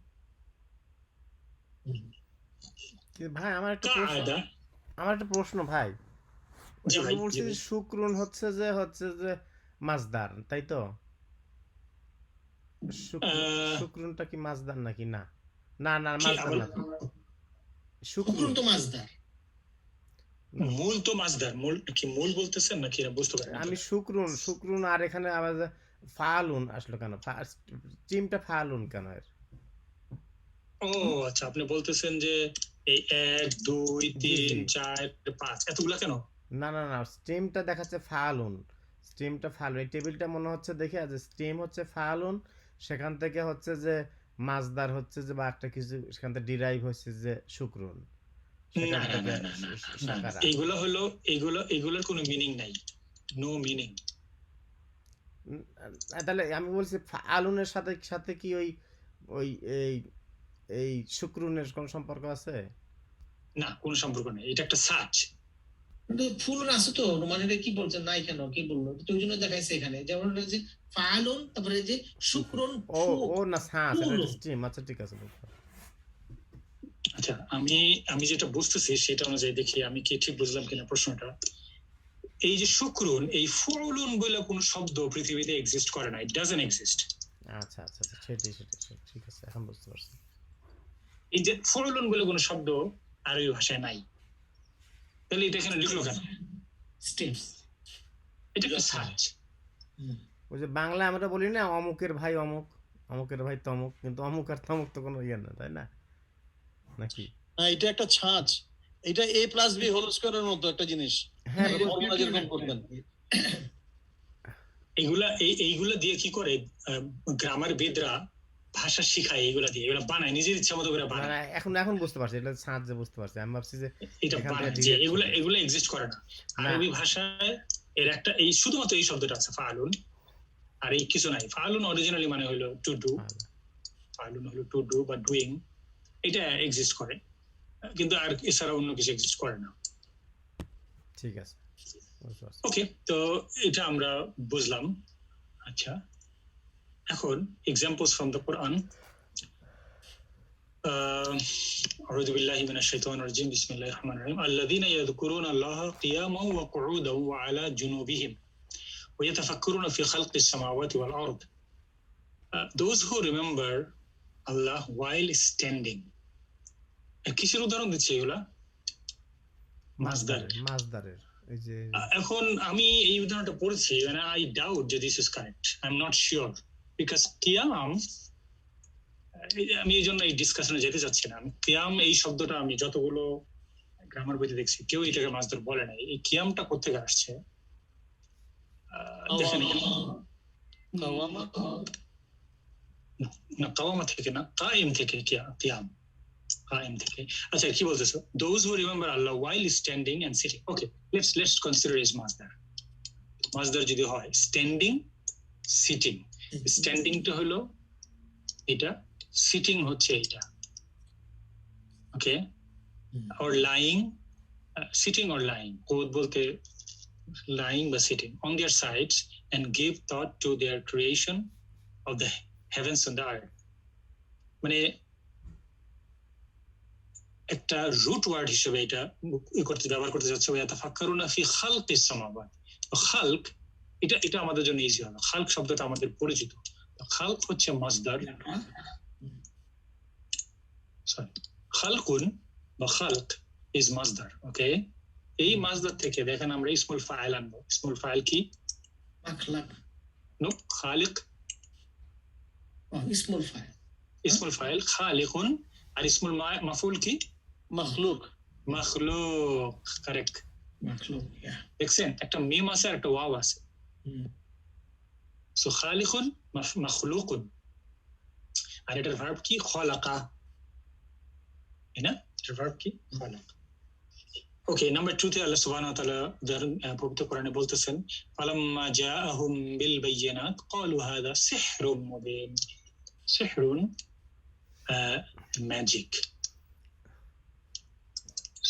[SPEAKER 3] ভাই আমার একটা প্রশ্ন ভাই।
[SPEAKER 1] জি ভাই,
[SPEAKER 3] বলছি শুক্রুন হচ্ছে যে মাজদার, তাই তো? শুক্রুনটা কি মাজদার নাকি? না না না, মাজদার না।
[SPEAKER 4] শুক্রুন তো মাজদার।
[SPEAKER 1] মূল তো মাজদার। মূল কি মূল বলতেছেন নাকি বুঝতে পারেন?
[SPEAKER 3] আমি শুক্রুন আর এখানে আবার ফালুন আসলো কেন? টিমটা ফালুন কেন এর?
[SPEAKER 1] ও আচ্ছা, আপনি বলতেছেন যে এই 1 2 3 4 5 এতগুলা কেন?
[SPEAKER 3] না না না, স্টেমটা দেখাচ্ছে ফালুন। স্টেমটা ফালুন, এই টেবিলটা মনে হচ্ছে দেখে যে স্টেম হচ্ছে ফালুন, সেখান থেকে হচ্ছে যে মাজদার হচ্ছে যে বা একটা কিছু সেখান থেকে ডিরাইভ হচ্ছে যে শুক্রুন।
[SPEAKER 1] এইগুলো হলো এগুলোর কোনো মিনিং নাই, নো মিনিং।
[SPEAKER 3] তাহলে আমি বলছি ফালুনের সাথে কি ওই ওই এই এই শুক্রুনের কোন সম্পর্ক আছে?
[SPEAKER 1] না, কোনো সম্পর্ক নেই, এটা একটা সার্চ।
[SPEAKER 4] কিন্তু ফুল আছে তো, মানে কি বলছেন নাই কেন, কি বললো তো ওই জন্য দেখাইছে এখানে, যেমন যে ফালুন, তারপরে যে শুক্রুন।
[SPEAKER 3] ও না, সার্চ এটা স্ট্রিম। আচ্ছা ঠিক আছে।
[SPEAKER 1] আচ্ছা, আমি যেটা বুঝতেছি সেটা অনুযায়ী দেখি আমি কি ঠিক বুঝলাম কিনা প্রশ্নটা। এই যে শুক্রুন, এই ফুলুন বলে কোন শব্দ পৃথিবীতে এক্সিস্ট করে না, ইট ডাজন্ট এক্সিস্ট।
[SPEAKER 3] আচ্ছা আচ্ছা আচ্ছা, সেটাই ঠিক আছে, এখন বুঝতে পারছি।
[SPEAKER 1] এই যে ফুলুন বলে কোন শব্দ আরবি ভাষায় নাই, তাহলে এটা এখানে লিখলো কেন?
[SPEAKER 4] স্টেপস,
[SPEAKER 1] এটা একটা সার্চ।
[SPEAKER 3] ওই যে বাংলা আমরা বলি না অমুকের ভাই অমুক, অমুকের ভাই তমুক, কিন্তু অমুক আর তমুক তো কোনো ইয়ে না, তাই না? নাকি
[SPEAKER 5] এটা একটা ছাঁচ, এটা a + b হোল স্কয়ারের মতো একটা জিনিস।
[SPEAKER 3] হ্যাঁ,
[SPEAKER 5] ফর্মুলা যেরকম করতেন।
[SPEAKER 1] এইগুলা দিয়ে কি করে গ্রামার বিদরা ভাষা শিখায়, এগুলা দিয়ে, এগুলা বানায় নিজের ইচ্ছা মতো করে বানায়।
[SPEAKER 3] এখন বুঝতে পারছি, এটা ছাঁচ যে বুঝতে পারছি। আমি ভাবছি যে
[SPEAKER 1] এটা বানায়, যে এগুলা এক্সিস্ট করে না আরবি ভাষায়। এর একটা এই শুধুমাত্র এই শব্দটা আছে ফালুন, আর এই কিছু নাই। ফালুন অরিজিনালি মানে হলো টু ডু, ফালুন হলো টু ডু বা ডুইং, এটা এক্সিস্ট করে, কিন্তু আর এছাড়া অন্য কিছু এক্সিস্ট করে না।
[SPEAKER 3] ঠিক আছে,
[SPEAKER 1] ওকে, তো এটা আমরা বুঝলাম। আচ্ছা, এখন examples from the Quran. أعوذ بالله من الشيطان الرجيم بسم الله الرحمن الرحيم الذين يذكرون الله قياما وقعودا وعلى جنوبهم ويتفكرون في خلق السماوات والأرض. Those who remember Allah while standing. কিসের উদাহরণ দিচ্ছে এগুলা? মাজদারের।
[SPEAKER 3] এই যে
[SPEAKER 1] এখন আমি এই উদাহরণটা পড়েছি মানে আই ডাউট যে this is correct, I am not sure, because কিয়াম, আমি এই জন্য এই ডিসকাশনে যেতে চাচ্ছি না। কিয়াম এই শব্দটা আমি যতগুলো গ্রামার বইতে দেখছি কেউ এটাকে মাসদার বলে নাই। এই কিয়ামটা কোথেকে আসছে দেখেন এখানে,
[SPEAKER 5] কাওয়ামা
[SPEAKER 1] না কাওয়ামা থেকে না, কায়েম থেকে, কিয়াম কায়েম থেকে। আচ্ছা কি বলতেছো? those who remember Allah while standing and sitting. Okay, let's consider is masdar. masdar যদি হয় standing sitting, standing টা হলো এটা, sitting হচ্ছে এটা, ওকে, or lying, sitting or lying, both বলতে lying বা sitting on their sides and give thought to their creation of the heavens and the earth. মানে একটা রুট ওয়ার্ড হিসেবে এটা ব্যবহার করতে যাচ্ছে, ইয়াতাফাক্কারুনা ফি খালকিস সামাওয়াত। খালক এটা আমাদের জন্য ইজি হবে, খালক শব্দটা আমাদের পরিচিত। খালক হচ্ছে মাসদার, সরি খালকুন বা খালক ইজ মাসদার, ওকে। এই মাসদার থেকে দেখেন আমরা ইসমুল ফাইল আনবো। ইসমুল ফাইল কি?
[SPEAKER 4] মাখলাক,
[SPEAKER 1] নো, খালিক,
[SPEAKER 4] ইসমুল ফাইল,
[SPEAKER 1] ইসমুল ফাইল খালিকুন, আর ইসমুল মাফউল কি?
[SPEAKER 5] মখলুক।
[SPEAKER 1] মাখলুক, কারেক্ট।
[SPEAKER 4] মাখলুক, ইয়া।
[SPEAKER 1] দেখছেন একটা মিম আছে আর একটা ওয়াও আছে। সো খালিকুন মাখলুকুন, আর এটার ভার্ব কি? খলাকা, তাই না? এটার ভার্ব কি? খলাকা। ওকে, নাম্বার 2 তে আল্লাহ সুবহানাহু ওয়া তাআলা পবিত্র কোরআনে বলতেছেন, ফালাম্মা জাআহুম বিল বাইয়িনাত ক্বালু হাযা সিহরুম Mubin. সিহরুন magic.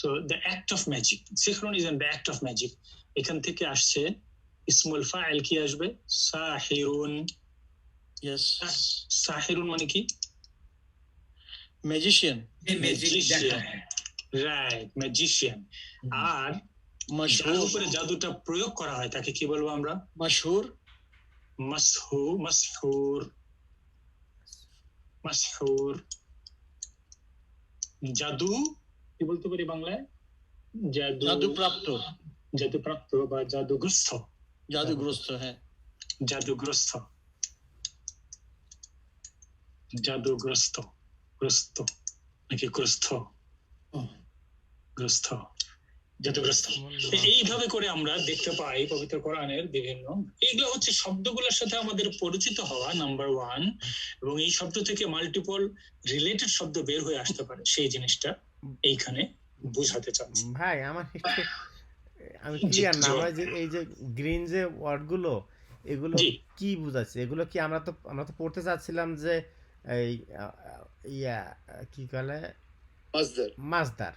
[SPEAKER 1] So the act of magic, sihrun is in the act of magic. এখান থেকে আসছে ইসমুল ফাইল কি আসবে? সাহিরুন।
[SPEAKER 5] ইয়েস,
[SPEAKER 1] সাহিরুন মানে কি?
[SPEAKER 5] ম্যাজিশিয়ান।
[SPEAKER 4] এই ম্যাজিক দেখা,
[SPEAKER 1] রাইট, ম্যাজিশিয়ান। আর যার
[SPEAKER 5] মাশহুর,
[SPEAKER 1] উপরে জাদুটা প্রয়োগ করা হয় তাকে কি বলবো আমরা?
[SPEAKER 5] মাশহুর,
[SPEAKER 1] মাসহুর। মাসহুর জাদু কি বলতে পারি বাংলায়?
[SPEAKER 5] জাদুপ্রাপ্ত,
[SPEAKER 1] জাদুপ্রাপ্ত বা জাদুগ্রস্ত।
[SPEAKER 5] জাদুগ্রস্ত, হ্যাঁ।
[SPEAKER 1] জাদুগ্রস্ত, জাদুগ্রস্ত, গ্রস্ত নাকি গ্রস্ত? গ্রস্ত, জাদুগ্রস্ত। এইভাবে করে আমরা দেখতে পাই পবিত্র কোরআনের বিভিন্ন, এগুলো হচ্ছে শব্দগুলোর সাথে আমাদের পরিচিত হওয়া নাম্বার 1, এবং এই শব্দ থেকে মাল্টিপল রিলেটেড শব্দ বের হয়ে আসতে পারে, সেই জিনিসটা এইখানে বুঝাতে চাচ্ছি।
[SPEAKER 3] ভাই আমার আমি ক্লিয়ার না হয় যে এই যে গ্রিন যে ওয়ার্ডগুলো এগুলো
[SPEAKER 1] জি।
[SPEAKER 3] কি বুঝাচ্ছে? এগুলো কি আমরা তো পড়তে চাচ্ছিলাম যে এই ইয়া কি বলে
[SPEAKER 2] মাসদার।
[SPEAKER 3] মাসদার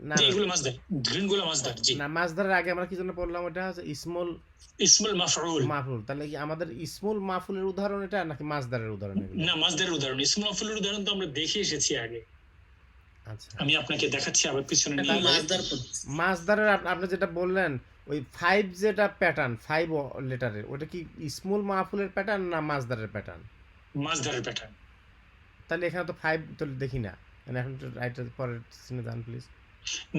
[SPEAKER 3] না,
[SPEAKER 1] জি, এগুলো মাসদার, গ্রিন গুলো মাসদার। জি,
[SPEAKER 3] না মাসদারের আগে আমরা কি জন্য পড়লাম? ওটা হচ্ছে ইসমুল
[SPEAKER 1] ইসমুল মাফউল।
[SPEAKER 3] মাফুল। তাহলে কি আমাদের ইসমুল মাফুলের উদাহরণ এটা নাকি মাসদারের উদাহরণ এগুলো?
[SPEAKER 1] না, মাসদারের উদাহরণ। ইসমুল মাফউলের উদাহরণ তো আমরা দেখে এসেছি আগে।
[SPEAKER 3] আচ্ছা,
[SPEAKER 1] আমি আপনাকে দেখাচ্ছি আবার পিছনে
[SPEAKER 4] এটা
[SPEAKER 1] নিয়ে।
[SPEAKER 4] মাসদার।
[SPEAKER 3] মাসদারের আপনি যেটা বললেন ওই 5 যেটা প্যাটার্ন 5 লেটারের, ওটা কি ইসমুল মাফুলের প্যাটার্ন না মাসদারের প্যাটার্ন?
[SPEAKER 1] মাসদারের প্যাটার্ন।
[SPEAKER 3] তাহলে এখানে তো 5 তো দেখি না, মানে এখন একটু রাইটার পরের সিনে যান প্লিজ।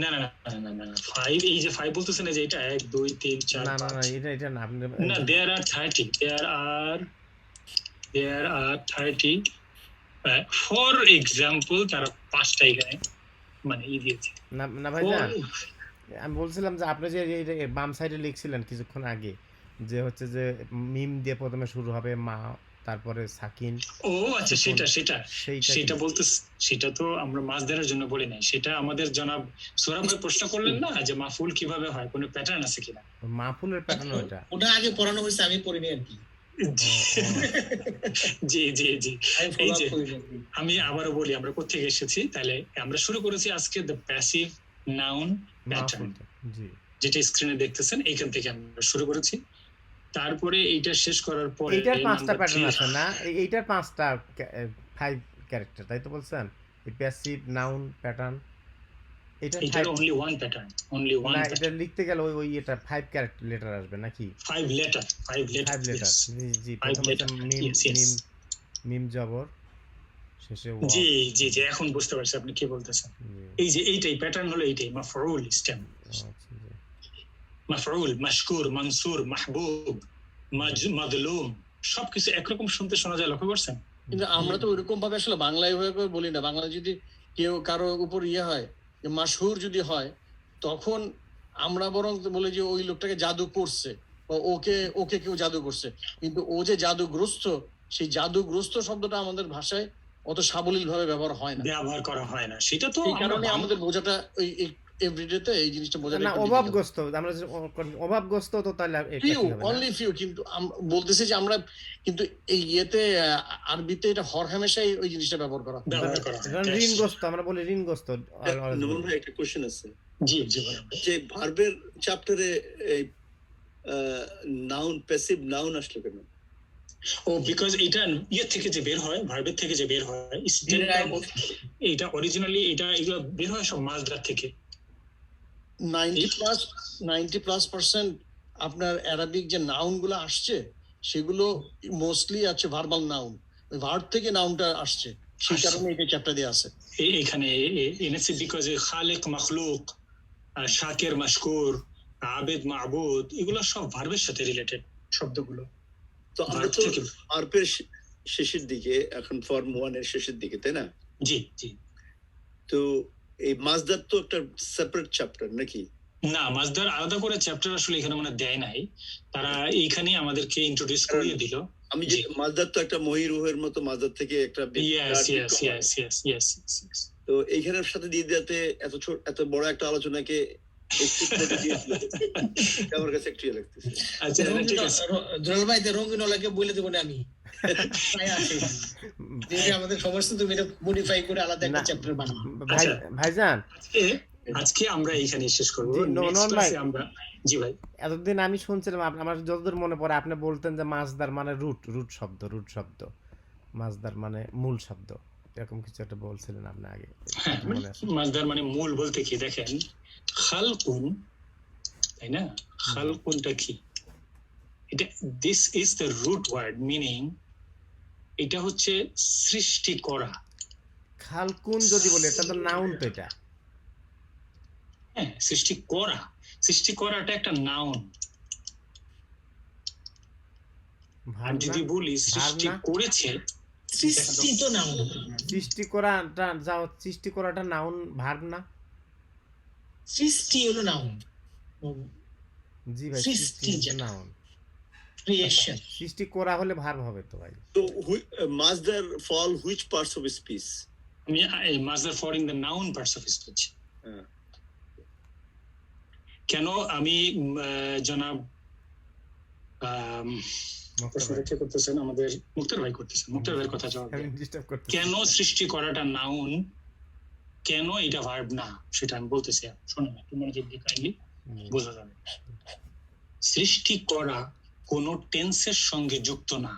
[SPEAKER 1] না না না না না, 5, এই যে 5 বলতেছেন যে এটা 1 2 3 4
[SPEAKER 3] না না
[SPEAKER 1] 5।
[SPEAKER 3] এটা না, আপনি
[SPEAKER 1] না, there are 30, there are 30, for example তারা 5টা এখানে মানে দিয়েছে।
[SPEAKER 3] না ভাই না, আমি বলছিলাম যে আপনি যে এই বাম সাইডে লিখছিলেন কিছুক্ষণ আগে যে হচ্ছে যে মিম দিয়ে প্রথমে শুরু হবে মা, তারপরে সাকিন।
[SPEAKER 1] ও আচ্ছা, সেটা বলতে, সেটা তো আমরা মাসদারের জন্য বলি নাই। সেটা আমাদের জনাব সোহরাব ভাই প্রশ্ন করলেন না যে মাফুল কিভাবে হয়, কোনো প্যাটার্ন আছে কিনা।
[SPEAKER 3] মাফুলের প্যাটার্ন
[SPEAKER 4] ওটা আগে পড়ানো হয়েছে, আমি পড়িনি আর কি।
[SPEAKER 1] জি জি জি,
[SPEAKER 4] আমি
[SPEAKER 1] এই
[SPEAKER 4] follow
[SPEAKER 1] যে
[SPEAKER 4] up করিনি আর কি।
[SPEAKER 1] আমি আবারও বলি আমরা কোথেকে এসেছি। তাহলে আমরা শুরু করেছি আজকে দ্য প্যাসিভ নাউন প্যাটার্ন,
[SPEAKER 3] জি
[SPEAKER 1] যেটা স্ক্রিনে দেখতেছেন, এইখান থেকে আমরা শুরু করেছি। তারপরে এইটা শেষ করার পরে
[SPEAKER 3] এইটার 5টা
[SPEAKER 1] number
[SPEAKER 3] প্যাটার্ন
[SPEAKER 1] 3
[SPEAKER 3] আছে না? এইটার 5টা 5 ক্যারেক্টার, তাই তো বলছেন? এই প্যাসিভ নাউন প্যাটার্ন এটা
[SPEAKER 1] এটার only one pattern, only one
[SPEAKER 3] না,
[SPEAKER 1] pattern.
[SPEAKER 3] এটা লিখতে গেলে ওই এটা 5 ক্যারেক্টার লেটার আসবে নাকি?
[SPEAKER 1] 5 letter, 5 letter,
[SPEAKER 3] 5 লেটার।
[SPEAKER 1] yes.
[SPEAKER 3] জি জি,
[SPEAKER 1] 5
[SPEAKER 3] প্রথমে
[SPEAKER 1] letter, yes, yes.
[SPEAKER 3] মিম জবর, শেষে ওয়া।
[SPEAKER 1] জি জি জি, এখন বুঝতে পারছি আপনি কি বলতেছেন।
[SPEAKER 3] জি,
[SPEAKER 1] এই যে এইটাই প্যাটার্ন হলো, এইটাই মাফউল স্টেম।
[SPEAKER 3] আচ্ছা, জি।
[SPEAKER 1] মাফউল, মাশকুর, মানসুর, মাহবুব, মাজলুম, সবকিছু একরকম শুনতে শোনা যায়, লক্ষ্য করছেন?
[SPEAKER 5] কিন্তু আমরা তো ওইরকম ভাবে আসলে বাংলায় হয়ে করে বলি না। বাংলা যদি কেউ কারো উপর হয়, যে মাশহুর যদি হয়, তখন আমরা বরং বলি যে ওই লোকটাকে জাদু করছে, বা ওকে ওকে কেউ জাদু করছে। কিন্তু ও যে জাদুগ্রস্ত, সেই জাদুগ্রস্ত শব্দটা আমাদের ভাষায় অত সাবলীল ভাবে ব্যবহার হয় না।
[SPEAKER 1] ব্যবহার করা হয় না, সেটা তো
[SPEAKER 5] এই
[SPEAKER 1] আমরা
[SPEAKER 5] কারণে আমাদের বোঝাটা ওই এভরিডেতে এই জিনিসটা বোঝাটা
[SPEAKER 3] না
[SPEAKER 5] একটু difficult।
[SPEAKER 3] অভাবগ্রস্ত, আমরা যদি অভাবগ্রস্ত তো তাহলে এটা
[SPEAKER 5] ফিউ,
[SPEAKER 3] ঠিক হবে না।
[SPEAKER 5] Only few. কিন্তু বলতেছি যে আমরা কিন্তু এই ইয়েতে আরবিতে এটা হর হামেশাই ওই জিনিসটা ব্যবহার করা হয়।
[SPEAKER 1] ব্যবহার করা হয়।
[SPEAKER 3] যেমন ঋণগ্রস্ত, আমরা বলি ঋণগ্রস্ত।
[SPEAKER 2] নোমান ভাই একটা কোশ্চেন আছে,
[SPEAKER 1] জি জি বলেন।
[SPEAKER 2] যে ভার্বের চ্যাপ্টারে এই নাউন, প্যাসিভ নাউন আসলো কেন?
[SPEAKER 1] ও বিকজ এটা ইয়ে থেকে যে বের হয়, ভার্বের থেকে যে বের হয়, এটা অরিজিনালি এগুলো বের হয় সব মাজদার থেকে।
[SPEAKER 5] 90+% আপনার অ্যারাবিক যে নাউন গুলো আসছে সেগুলো মোস্টলি আছে ভার্বাল নাউন, ওই ভার্ব থেকে নাউনটা আসছে, সেই কারণে এটা চ্যাপ্টার দিয়ে আছে।
[SPEAKER 1] এখানে এনেছে বিকজ খালেক, মখলুক, শাকের, মাশকুর, আবেদ, মাবুদ, এগুলো সব ভার্বের সাথে রিলেটেড শব্দগুলো।
[SPEAKER 2] তো আমরা তো ভার্বের শেষের দিকে, এখন ফর্ম 1 এর শেষের দিকে, তাই না?
[SPEAKER 1] জি জি।
[SPEAKER 2] তো এই মাজদার তো একটা সেপারেট চ্যাপ্টার নাকি?
[SPEAKER 1] না, মাজদার আলাদা করে চ্যাপ্টার আসলে এখানে মানে দেয় নাই, তারা এইখানেই আমাদেরকে ইন্ট্রোডিউস করিয়ে দিল।
[SPEAKER 2] আমি যে মাজদার তো একটা মহিরুহের মতো, মাজদার থেকে একটা তো এইখানের সাথে দিয়ে দিতে এত বড় একটা আলোচনাকে আমার কাছে একটু লাগতেছে।
[SPEAKER 1] আচ্ছা ঠিক আছে,
[SPEAKER 4] জলাল ভাই রঙিন ওলাকে বলে দেবো না আমি। আমাদের সমস্ত তুমি এটা মডিফাই করে আলাদা একটা চ্যাপ্টার বানাবো।
[SPEAKER 3] ভাইজান
[SPEAKER 1] আজকে আমরা এইখানে শেষ করব। আমরা জি ভাই,
[SPEAKER 3] এতদিন আমি শুনছিলাম, আমার যতদূর মনে পড়ে আপনি বলতেন যে মাজদার মানে রুট শব্দ, মাজদার মানে মূল শব্দ, এরকম কিছু একটা বলছিলেন আপনি আগে।
[SPEAKER 1] মাজদার মানে মূল বলতে কি দেখেন, খালকুন, তাই না? খালকুনটা কি? এটা this is the root word, meaning এটা হচ্ছে সৃষ্টি করা।
[SPEAKER 3] খালকুন যদি বলি এটা তো নাউন, তো এটা
[SPEAKER 1] হ্যাঁ, সৃষ্টি করাটা একটা নাউন। আর যদি বলি সৃষ্টি করেছে,
[SPEAKER 4] সৃষ্টি তো নাউন,
[SPEAKER 3] সৃষ্টি করাটা নাউন, ভার্ব না?
[SPEAKER 4] সৃষ্টি হলো নাউন।
[SPEAKER 3] জি ভাই, সৃষ্টি নাউন,
[SPEAKER 4] ক্রিয়েশন।
[SPEAKER 3] সৃষ্টি করা হলে ভার্ব হবে তো ভাই।
[SPEAKER 2] তো মাজদার fall which parts of speech?
[SPEAKER 1] মাজদার fall in the noun parts of speech. কেন আমি জনাব করতেছেন আমাদের মুক্তার ভাই করতেছেন, মুক্তার ভাইয়ের কথা জবাব কেন সৃষ্টি করাটা নাউন, কেন এটা ভার্ব না, সেটা আমি বলতেছি। শোনেন একটু মনোযোগ দিয়ে, কাইন্ডলি বোঝা যাবে। সৃষ্টি করা কোন টেন্সের সঙ্গে যুক্ত না।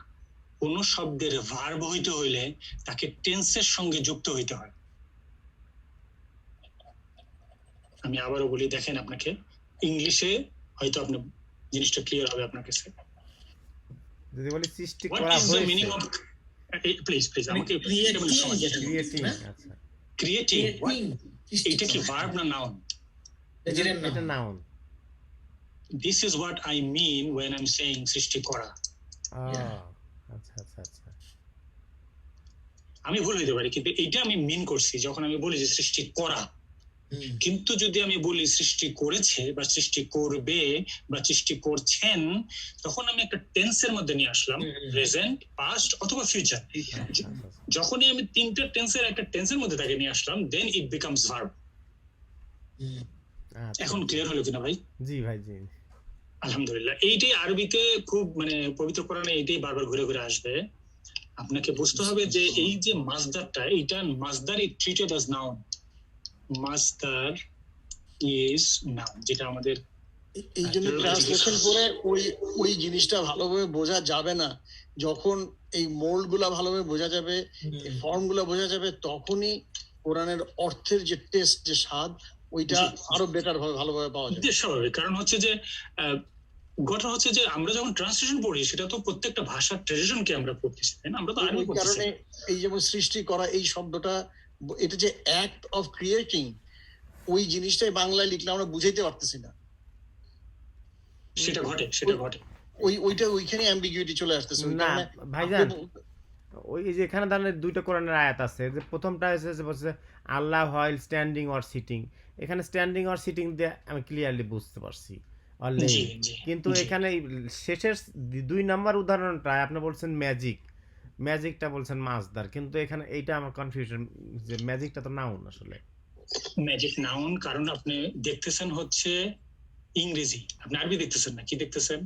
[SPEAKER 1] কোন শব্দের ভার্ব হইতে হইলে তাকে টেন্সের সঙ্গে যুক্ত হইতে হয়। আমি আবারও বলি, দেখেন আপনাকে ইংলিশে হয়তো আপনি জিনিসটা ক্লিয়ার হবে আপনার কাছে।
[SPEAKER 3] যদি বলি সৃষ্টি করা হয়েছে,
[SPEAKER 1] প্লিজ আমাকে ক্রিয়েটিং, এটা কি ভার্ব না নাউন?
[SPEAKER 3] এটা noun.
[SPEAKER 1] This is what I mean when I'm saying সৃষ্টি করা।
[SPEAKER 3] আচ্ছা।
[SPEAKER 1] আমি ভুল হইতে পারি, কিন্তু এইটা আমি মিন করছি যখন আমি বলি যে সৃষ্টি করা। কিন্তু যদি আমি বলি সৃষ্টি করেছে বা সৃষ্টি করবে বা সৃষ্টি করছেন, তখন আমি একটা টেন্সের মধ্যে নিয়ে আসলাম, প্রেজেন্ট, পাস্ট অথবা ফিউচার। যখনই আমি তিনটা টেন্সের একটা টেন্সের মধ্যে তাকে নিয়ে আসলাম, দেন ইট বিকামস ভার্ব। এখন ক্লিয়ার হলো কিনা ভাই?
[SPEAKER 3] জি ভাই, জি
[SPEAKER 1] আলহামদুলিল্লাহ। এইটাই আরবিতে খুব মানে পবিত্র কোরআনে এইটাই বারবার ঘুরে ঘুরে আসবে। আপনাকে বুঝতে হবে যে এই যে মাজদারটা, এইটা মাজদার is treated as noun. Master is noun, যেটা আমাদের
[SPEAKER 5] এই জন্য ট্রান্সলেশন করে ওই জিনিসটা ভালোভাবে বোঝা যাবে না। যখন এই মোল্ড গুলা ভালোভাবে বোঝা যাবে, এই ফর্ম গুলা বোঝা যাবে, তখনই কোরআনের অর্থের যে টেস্ট, যে স্বাদ, ওইটা আরো বেটার ভাবে ভালোভাবে পাওয়া যাবে।
[SPEAKER 1] স্বাভাবিক, কারণ হচ্ছে যে ঘটনা হচ্ছে যে আমরা যখন ট্রান্সলেশন পড়ি, সেটা তো প্রত্যেকটা ভাষার ট্রেডিশনকে আমরা পড়তেছি, তাই না? আমরা তো আরবি পড়তেছি।
[SPEAKER 5] কারণে এই যেমন সৃষ্টি করা এই শব্দটা, এটা যে অ্যাক্ট অফ ক্রিয়েটিং, ওই জিনিসটাই বাংলায় লিখলে আমরা বুঝাইতে পারতেছি না।
[SPEAKER 1] সেটা ঘটে
[SPEAKER 5] ওইটা ওইখানে অ্যাম্বিগুইটি চলে আসতেছে ওই
[SPEAKER 3] না
[SPEAKER 5] কারণে
[SPEAKER 3] ভাইজান,
[SPEAKER 5] আপনি-
[SPEAKER 3] ওই যে এখানে দাঁড়ালে দুইটা কোরআনের আয়াত আছে, যে প্রথমটা হচ্ছে যে বলছে আল্লাহ হয় স্ট্যান্ডিং অর সিটিং, এখানে স্ট্যান্ডিং অর সিটিং দিয়ে আমি ক্লিয়ারলি বুঝতে পারছি অলরেডি,
[SPEAKER 1] জি জি
[SPEAKER 3] কিন্তু
[SPEAKER 1] জি।
[SPEAKER 3] এখানে এই শেষের 2 নাম্বার উদাহরণটা আপনি বলছেন ম্যাজিকটা বলছেন মাছদার, কিন্তু এখানে এইটা আমার কনফিউশন যে ম্যাজিকটা তো নাউন আসলে।
[SPEAKER 1] ম্যাজিক নাউন, কারণ আপনি দেখতেছেন হচ্ছে ইংরেজি, আপনি আরবি দেখতেছেন না, কি দেখতেছেন?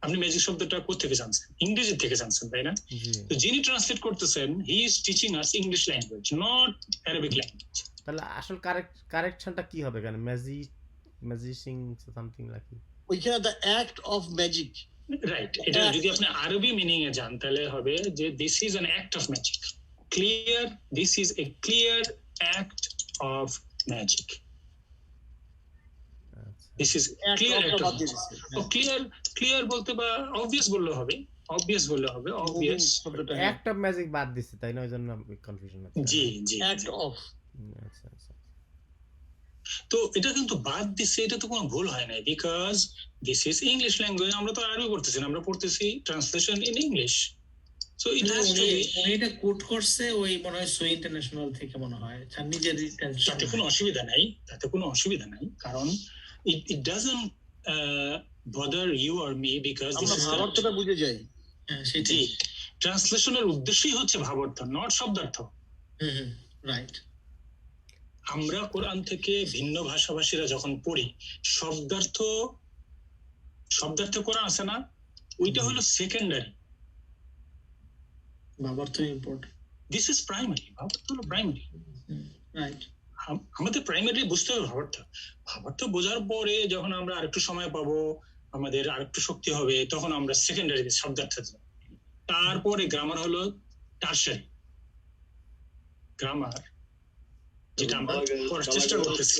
[SPEAKER 1] আপনি ম্যাজিক শব্দটা কোথেকে জানছেন? ইংরেজি থেকে জানছেন, তাই না?
[SPEAKER 3] জি,
[SPEAKER 1] তো যিনি ট্রান্সলেট করতেছেন, he is teaching us English language, not Arabic language.
[SPEAKER 3] তাহলে আসল কারেকশনটা কি হবে কেন? ম্যাজিশিং সামথিং লাইক।
[SPEAKER 5] ওইখানে the act of magic,
[SPEAKER 1] right, এটা যদি আপনি আরবি মিনিং এ যান তাহলে হবে যে this is an act of magic, clear, this is a clear act of magic, this is clear act of clear বলতে বা অবভিয়াস বললে হবে, অবভিয়াস।
[SPEAKER 5] শব্দটা
[SPEAKER 3] একটা ম্যাজিক বাদ দিছে, তাই না? ওই জন্য কনফিউশন হচ্ছে।
[SPEAKER 1] জি জি।
[SPEAKER 5] অ্যাক্ট অফ,
[SPEAKER 3] আচ্ছা আচ্ছা।
[SPEAKER 1] তো এটা কিন্তু বাদ দিচ্ছে, এটা তো কোনো ভুল হয় নাই, because this is English language, আমরা তো আরবি পড়তেছি না, আমরা পড়তেছি translation in English, so it has to be.
[SPEAKER 4] উনি এটা কোট করছে ওই মনে হয় সো ইন্টারন্যাশনাল থেকে মনে হয়, তার নিজের
[SPEAKER 1] তাতে কোনো অসুবিধা নাই, কারণ it doesn't bother you or me because this
[SPEAKER 5] আমরা
[SPEAKER 1] is
[SPEAKER 5] ভাবার্থটা বুঝে যাই।
[SPEAKER 1] জি, ট্রান্সলেশনের উদ্দেশ্যই হচ্ছে ভাবার্থ, নট শব্দার্থ।
[SPEAKER 4] রাইট।
[SPEAKER 1] আমরা কোরআন থেকে ভিন্ন ভাষাভাষীরা যখন পড়ি, শব্দার্থ কোরআন আছে না, ওইটা হলো সেকেন্ডারি,
[SPEAKER 4] ভাবার্থ ইম্পর্টেন্ট।
[SPEAKER 1] দিস ইজ প্রাইমারি, ভাবার্থ হলো প্রাইমারি।
[SPEAKER 4] রাইট।
[SPEAKER 1] আমাদের প্রাইমারি বুঝতে হবে ভাবার্থ বোঝার পরে যখন আমরা আরেকটু সময় পাবো, আমাদের আরেকটু শক্তি হবে, তখন আমরা সেকেন্ডারি শব্দার্থ, তারপরে গ্রামার হলো টারশারি। গ্রামার যেটা আমরা করার চেষ্টা করতেছি,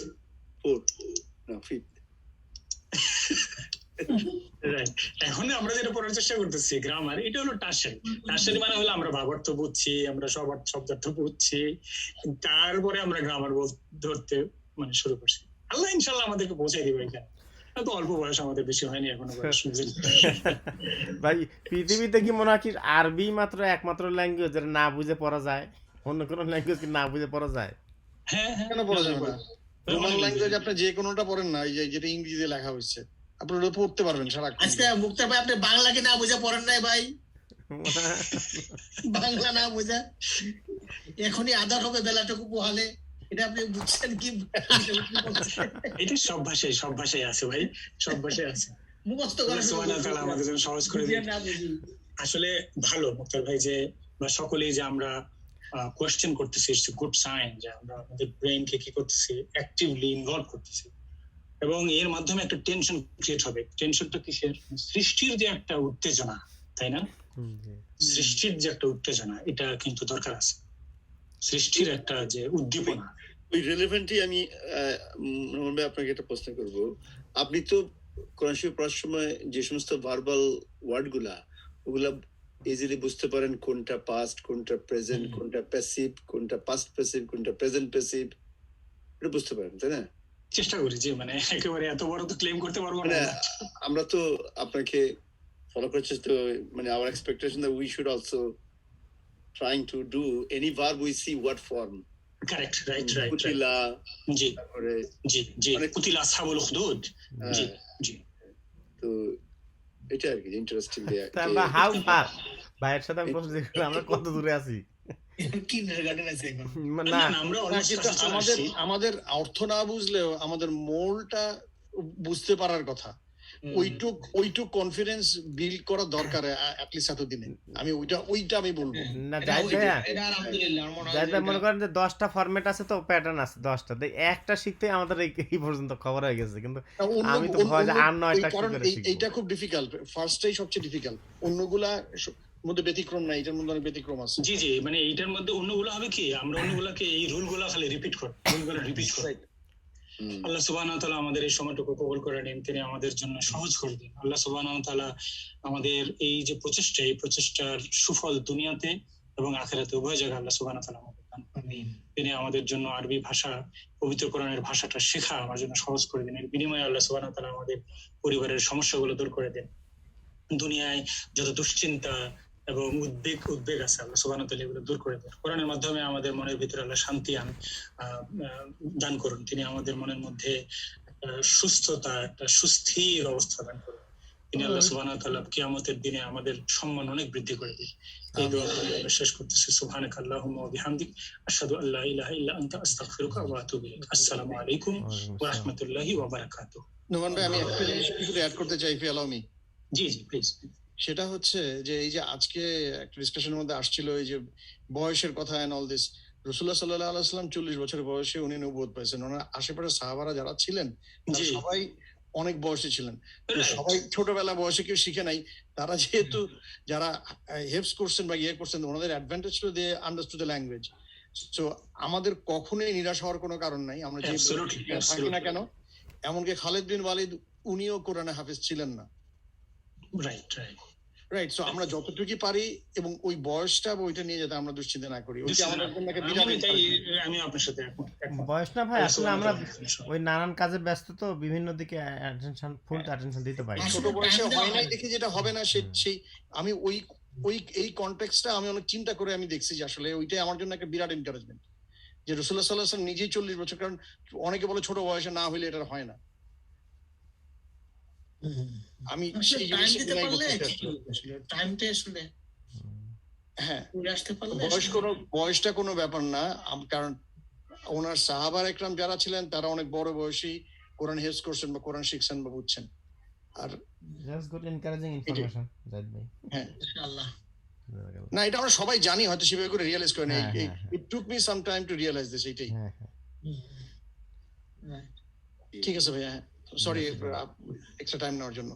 [SPEAKER 1] এখন আমরা যেটা পড়ার চেষ্টা করতেছি গ্রামার, এটা হলো টারশারি মানে হলো আমরা ভাবার্থ বুঝছি, আমরা শব্দার্থ বুঝছি, তারপরে আমরা গ্রামার ধরতে মানে শুরু করছি। আল্লাহ ইনশাল্লাহ আমাদেরকে পৌঁছাই দিবে এখানে, তো অল্প বয়স, আমাদের বেশি হয়নি এখনো বয়স।
[SPEAKER 3] ভাই পৃথিবীতে কি মনে হয় কি আরবি একমাত্র ল্যাঙ্গুয়েজ যেটা না বুঝে পড়া যায়? অন্য কোনো ল্যাঙ্গুয়েজ কি না বুঝে পড়া যায়?
[SPEAKER 1] হ্যাঁ,
[SPEAKER 5] কেন পড়া যাবে না? রোমান ল্যাঙ্গুয়েজ আপনি যে কোনোটা পড়েন না, এই যে যেটা ইংরেজিতে লেখা হয়েছে আপনি ওটা পড়তে পারবেন সারাক্ষণ।
[SPEAKER 4] আজকে মুক্তার ভাই আপনি বাংলাকে না বুঝে পড়েন নাই ভাই? বাংলা না বুঝা এখনই আধার হবে বেলাটুকু পোহালে, এটা আপনি বুঝছেন কি?
[SPEAKER 1] এটা সব ভাষায় আছে ভাই, সব ভাষায় আছে।
[SPEAKER 4] মুখস্থ করা
[SPEAKER 1] সুবহানাল্লাহ তাআলা আমাদের জন্য সহজ করে দিন। আসলে ভালো মুক্তার ভাই যে বা সকলেই যে আমরা কোয়েশ্চেন করতেছি, ইটস এ গুড সাইন যে আমরা আমাদের ব্রেইনকে কি করতেছি, অ্যাক্টিভলি ইনভলভ করতেছি, এবং এর মাধ্যমে একটা টেনশন ক্রিয়েট হবে। টেনশনটা কিসের? সৃষ্টির যে একটা উত্তেজনা, তাই না? সৃষ্টির যে একটা উত্তেজনা, এটা কিন্তু দরকার আছে, সৃষ্টির একটা যে উদ্দীপনা।
[SPEAKER 2] ওই রিলেভেন্টই আমি আপনাকে একটা প্রশ্ন করব। আপনি তো কোরআন শরীফ পড়ার সময় যে সমস্ত ভার্বাল ওয়ার্ড ওগুলা ইজিলি বুঝতে পারেন, কোনটা পাস্ট, কোনটা প্রেজেন্ট, কোনটা প্যাসিভ, কোনটা পাস্ট প্যাসিভ, কোনটা প্রেজেন্ট প্যাসিভ, এটা বুঝতে পারেন, তাই না?
[SPEAKER 1] চেষ্টা করি যে মানে একেবারে এত বড় তো ক্লেম করতে পারবো না।
[SPEAKER 2] আমরা তো আপনাকে ফলো করার চেষ্টা, মানে our expectation that we should also trying to do any verb we see what form.
[SPEAKER 1] Correct, right.
[SPEAKER 2] কুতিলা,
[SPEAKER 1] জি
[SPEAKER 2] তারপরে
[SPEAKER 1] জি কুতিলা আসহাবুল উখদুদ। জি জি।
[SPEAKER 2] তো এটা আর কি ইন্টারেস্টিং।
[SPEAKER 3] আমরা হাউ ফার ভাইয়ের সাথে আমি প্রশ্ন জিজ্ঞেস আমরা কত দূরে আছি?
[SPEAKER 4] কিন্ডারগার্টেন আছে এখন
[SPEAKER 1] না আমরা
[SPEAKER 5] আমাদের অর্থ না বুঝলেও আমাদের মোলটা বুঝতে পারার কথা, ওইটুক কনফিডেন্স বিল্ড করা দরকার অ্যাটলিস্ট এতদিনে। আমি ওইটা আমি বলবো
[SPEAKER 3] না, যাই ভাইয়া
[SPEAKER 4] এটা আলহামদুলিল্লাহ আমার মনে
[SPEAKER 3] যাই
[SPEAKER 4] হয়
[SPEAKER 3] মনে করেন যে 10টা ফরম্যাট আছে, তো প্যাটার্ন আছে 10টা, একটা শিখতে আমাদের এই পর্যন্ত খবর হয়ে গেছে, কিন্তু আমি তো ভয় যে আর 9টা কি করে শিখব।
[SPEAKER 5] এইটা খুব ডিফিকাল্ট, ফার্স্টটাই সবচেয়ে ডিফিকাল্ট, অন্যগুলা মধ্যে ব্যতিক্রম না, এটার মধ্যে অনেক ব্যতিক্রম আছে।
[SPEAKER 1] জি মানে এইটার মধ্যে অন্যগুলো হবে কি, আমরা অন্যগুলোকে এই রুলগুলো খালি রিপিট করি। আল্লাহ সুবহানাহু ওয়া তাআলা আমাদের এই সময়টুকু কবুল করে নিন, তিনি আমাদের জন্য সহজ করে দিন। আল্লাহ সুবহানাহু ওয়া তাআলা আমাদের এই যে প্রচেষ্টা, এই প্রচেষ্টার সুফল দুনিয়াতে এবং আখিরাতে উভয় জায়গায় আল্লাহ সুবহানাহু ওয়া তাআলা আমাদের দান করুন।
[SPEAKER 4] আমিন।
[SPEAKER 1] তিনি আমাদের জন্য আরবি ভাষা, পবিত্র কোরআনের ভাষাটা শেখা আমার জন্য সহজ করে দেন। এর বিনিময়ে আল্লাহ সুবহানাহু ওয়া তাআলা আমাদের পরিবারের সমস্যাগুলো দূর করে দেন। দুনিয়ায় যত দুশ্চিন্তা এবং উদ্বেগ আছে, আল্লাহ সুবহানাহু ওয়া তাআলা এগুলো দূর করে দেন। কোরআনের মাধ্যমে আমাদের মনের ভিতরে আল্লাহ শান্তি দান করুন। তিনি আমাদের মনের মধ্যে একটা সুস্থতা, একটা সুস্থির অবস্থা দান করুন। তিনি আল্লাহ সুবহানাহু ওয়া তাআলা কিয়ামতের দিনে আমাদের সম্মান অনেক বৃদ্ধি করে দিন। এই দোয়া করে আমরা শেষ করতেছি। সুবহানাকা আল্লাহুম্মা ওয়া বিহামদিক আশহাদু আল্লা ইলাহা ইল্লা আনতা আস্তাগফিরুকা ওয়া আতুবু ইলাইক। আসসালামু আলাইকুম ওয়া রাহমাতুল্লাহি ওয়া বারাকাতুহু।
[SPEAKER 5] নোমান ভাই, আমি একটা জিনিস শুধু অ্যাড করতে চাই, ইফ ইউ অ্যালাউ মি।
[SPEAKER 1] জি জি প্লিজ।
[SPEAKER 5] সেটা হচ্ছে যে এই যে আজকে একটা ডিসকাশনের মধ্যে আসছিল এই যে বয়সের কথা এন্ড অল দিস, রাসূলুল্লাহ সাল্লাল্লাহু আলাইহি ওয়াসাল্লাম 40 বছরের বয়সে উনি নবুয়ত পেয়েছেন। ওনার আশেপাশে সাহাবারা যারা ছিলেন তারা
[SPEAKER 1] জি।
[SPEAKER 5] সবাই অনেক বয়সে ছিলেন। তো সবাই ছোটবেলা বয়সে কেউ শিখে নাই। তারা যেহেতু যারা হেফজ করছেন বা ইয়ে করছেন, ওনাদের অ্যাডভান্টেজ ছিল দে আন্ডারস্টুড দ্য ল্যাঙ্গুয়েজ। সো আমাদের কখনোই নিরাশ হওয়ার কোনো কারণ নাই, আমরা যে
[SPEAKER 1] Absolutely,
[SPEAKER 5] থাকি না
[SPEAKER 1] absolutely.
[SPEAKER 5] কেন। এমনকি খালিদ বিন ওয়ালিদ উনিও কোরআনে হাফেজ ছিলেন না।
[SPEAKER 1] Right right.
[SPEAKER 5] রাইট, সো আমরা যতটুকু পারি এবং ওই বয়সটা বা ওইটা নিয়ে যাতে আমরা দুশ্চিন্তা না করি, ওইটা আমাদের জন্য একটা বিরাট
[SPEAKER 1] আমি আপনার সাথে একমত।
[SPEAKER 3] বয়স না ভাই, আসলে আমরা
[SPEAKER 1] ইনশাআল্লাহ।
[SPEAKER 3] ওই নানান কাজে ব্যস্ত তো, বিভিন্ন দিকে অ্যাটেনশন, ফুল অ্যাটেনশন দিতে পারি না।
[SPEAKER 5] ছোট বয়সে হয় নাই দেখে যেটা হবে না সেই আমি ওই এই কনটেক্সটটা আমি অনেক চিন্তা করে আমি দেখছি যে আসলে ওইটাই আমার জন্য একটা বিরাট এনকারেজমেন্ট যে রাসূলুল্লাহ সাল্লাল্লাহু আলাইহি ওয়াসাল্লাম নিজেই 40 বছর, কারণ অনেকে বলে ছোট বয়সে না হইলে এটা হয় না। আমি সেই
[SPEAKER 4] টাইম
[SPEAKER 5] জিনিসটা
[SPEAKER 4] দিতে
[SPEAKER 5] deny
[SPEAKER 4] পারলে
[SPEAKER 5] করতে
[SPEAKER 4] ঠিকই
[SPEAKER 5] চাই।
[SPEAKER 4] হবে আসলে। টাইমটা আসলে
[SPEAKER 5] হ্যাঁ,
[SPEAKER 4] ঘুরে আসতে পারলে
[SPEAKER 5] বয়সটা কোনো ব্যাপার না। কারণ ওনার সাহাবার একরাম যারা ছিলেন তারা অনেক বড় বয়সী কোরআন হেফজ করছেন বা কোরআন শিখছেন বা বুঝছেন। আর
[SPEAKER 3] just good encouraging information Zahid ভাই।
[SPEAKER 5] হ্যাঁ,
[SPEAKER 4] ইনশাআল্লাহ।
[SPEAKER 5] না এটা আমরা সবাই জানি, হয়তো সেভাবে করে রিয়েলাইজ করি না।
[SPEAKER 3] হ্যাঁ, হ্যাঁ, হ্যাঁ।
[SPEAKER 5] It took me some time to realise this. এইটাই
[SPEAKER 3] হ্যাঁ হ্যাঁ।
[SPEAKER 4] Right.
[SPEAKER 5] ঠিক আছে ভাইয়া, সরি এক্সট্রা টাইম নেওয়ার জন্য।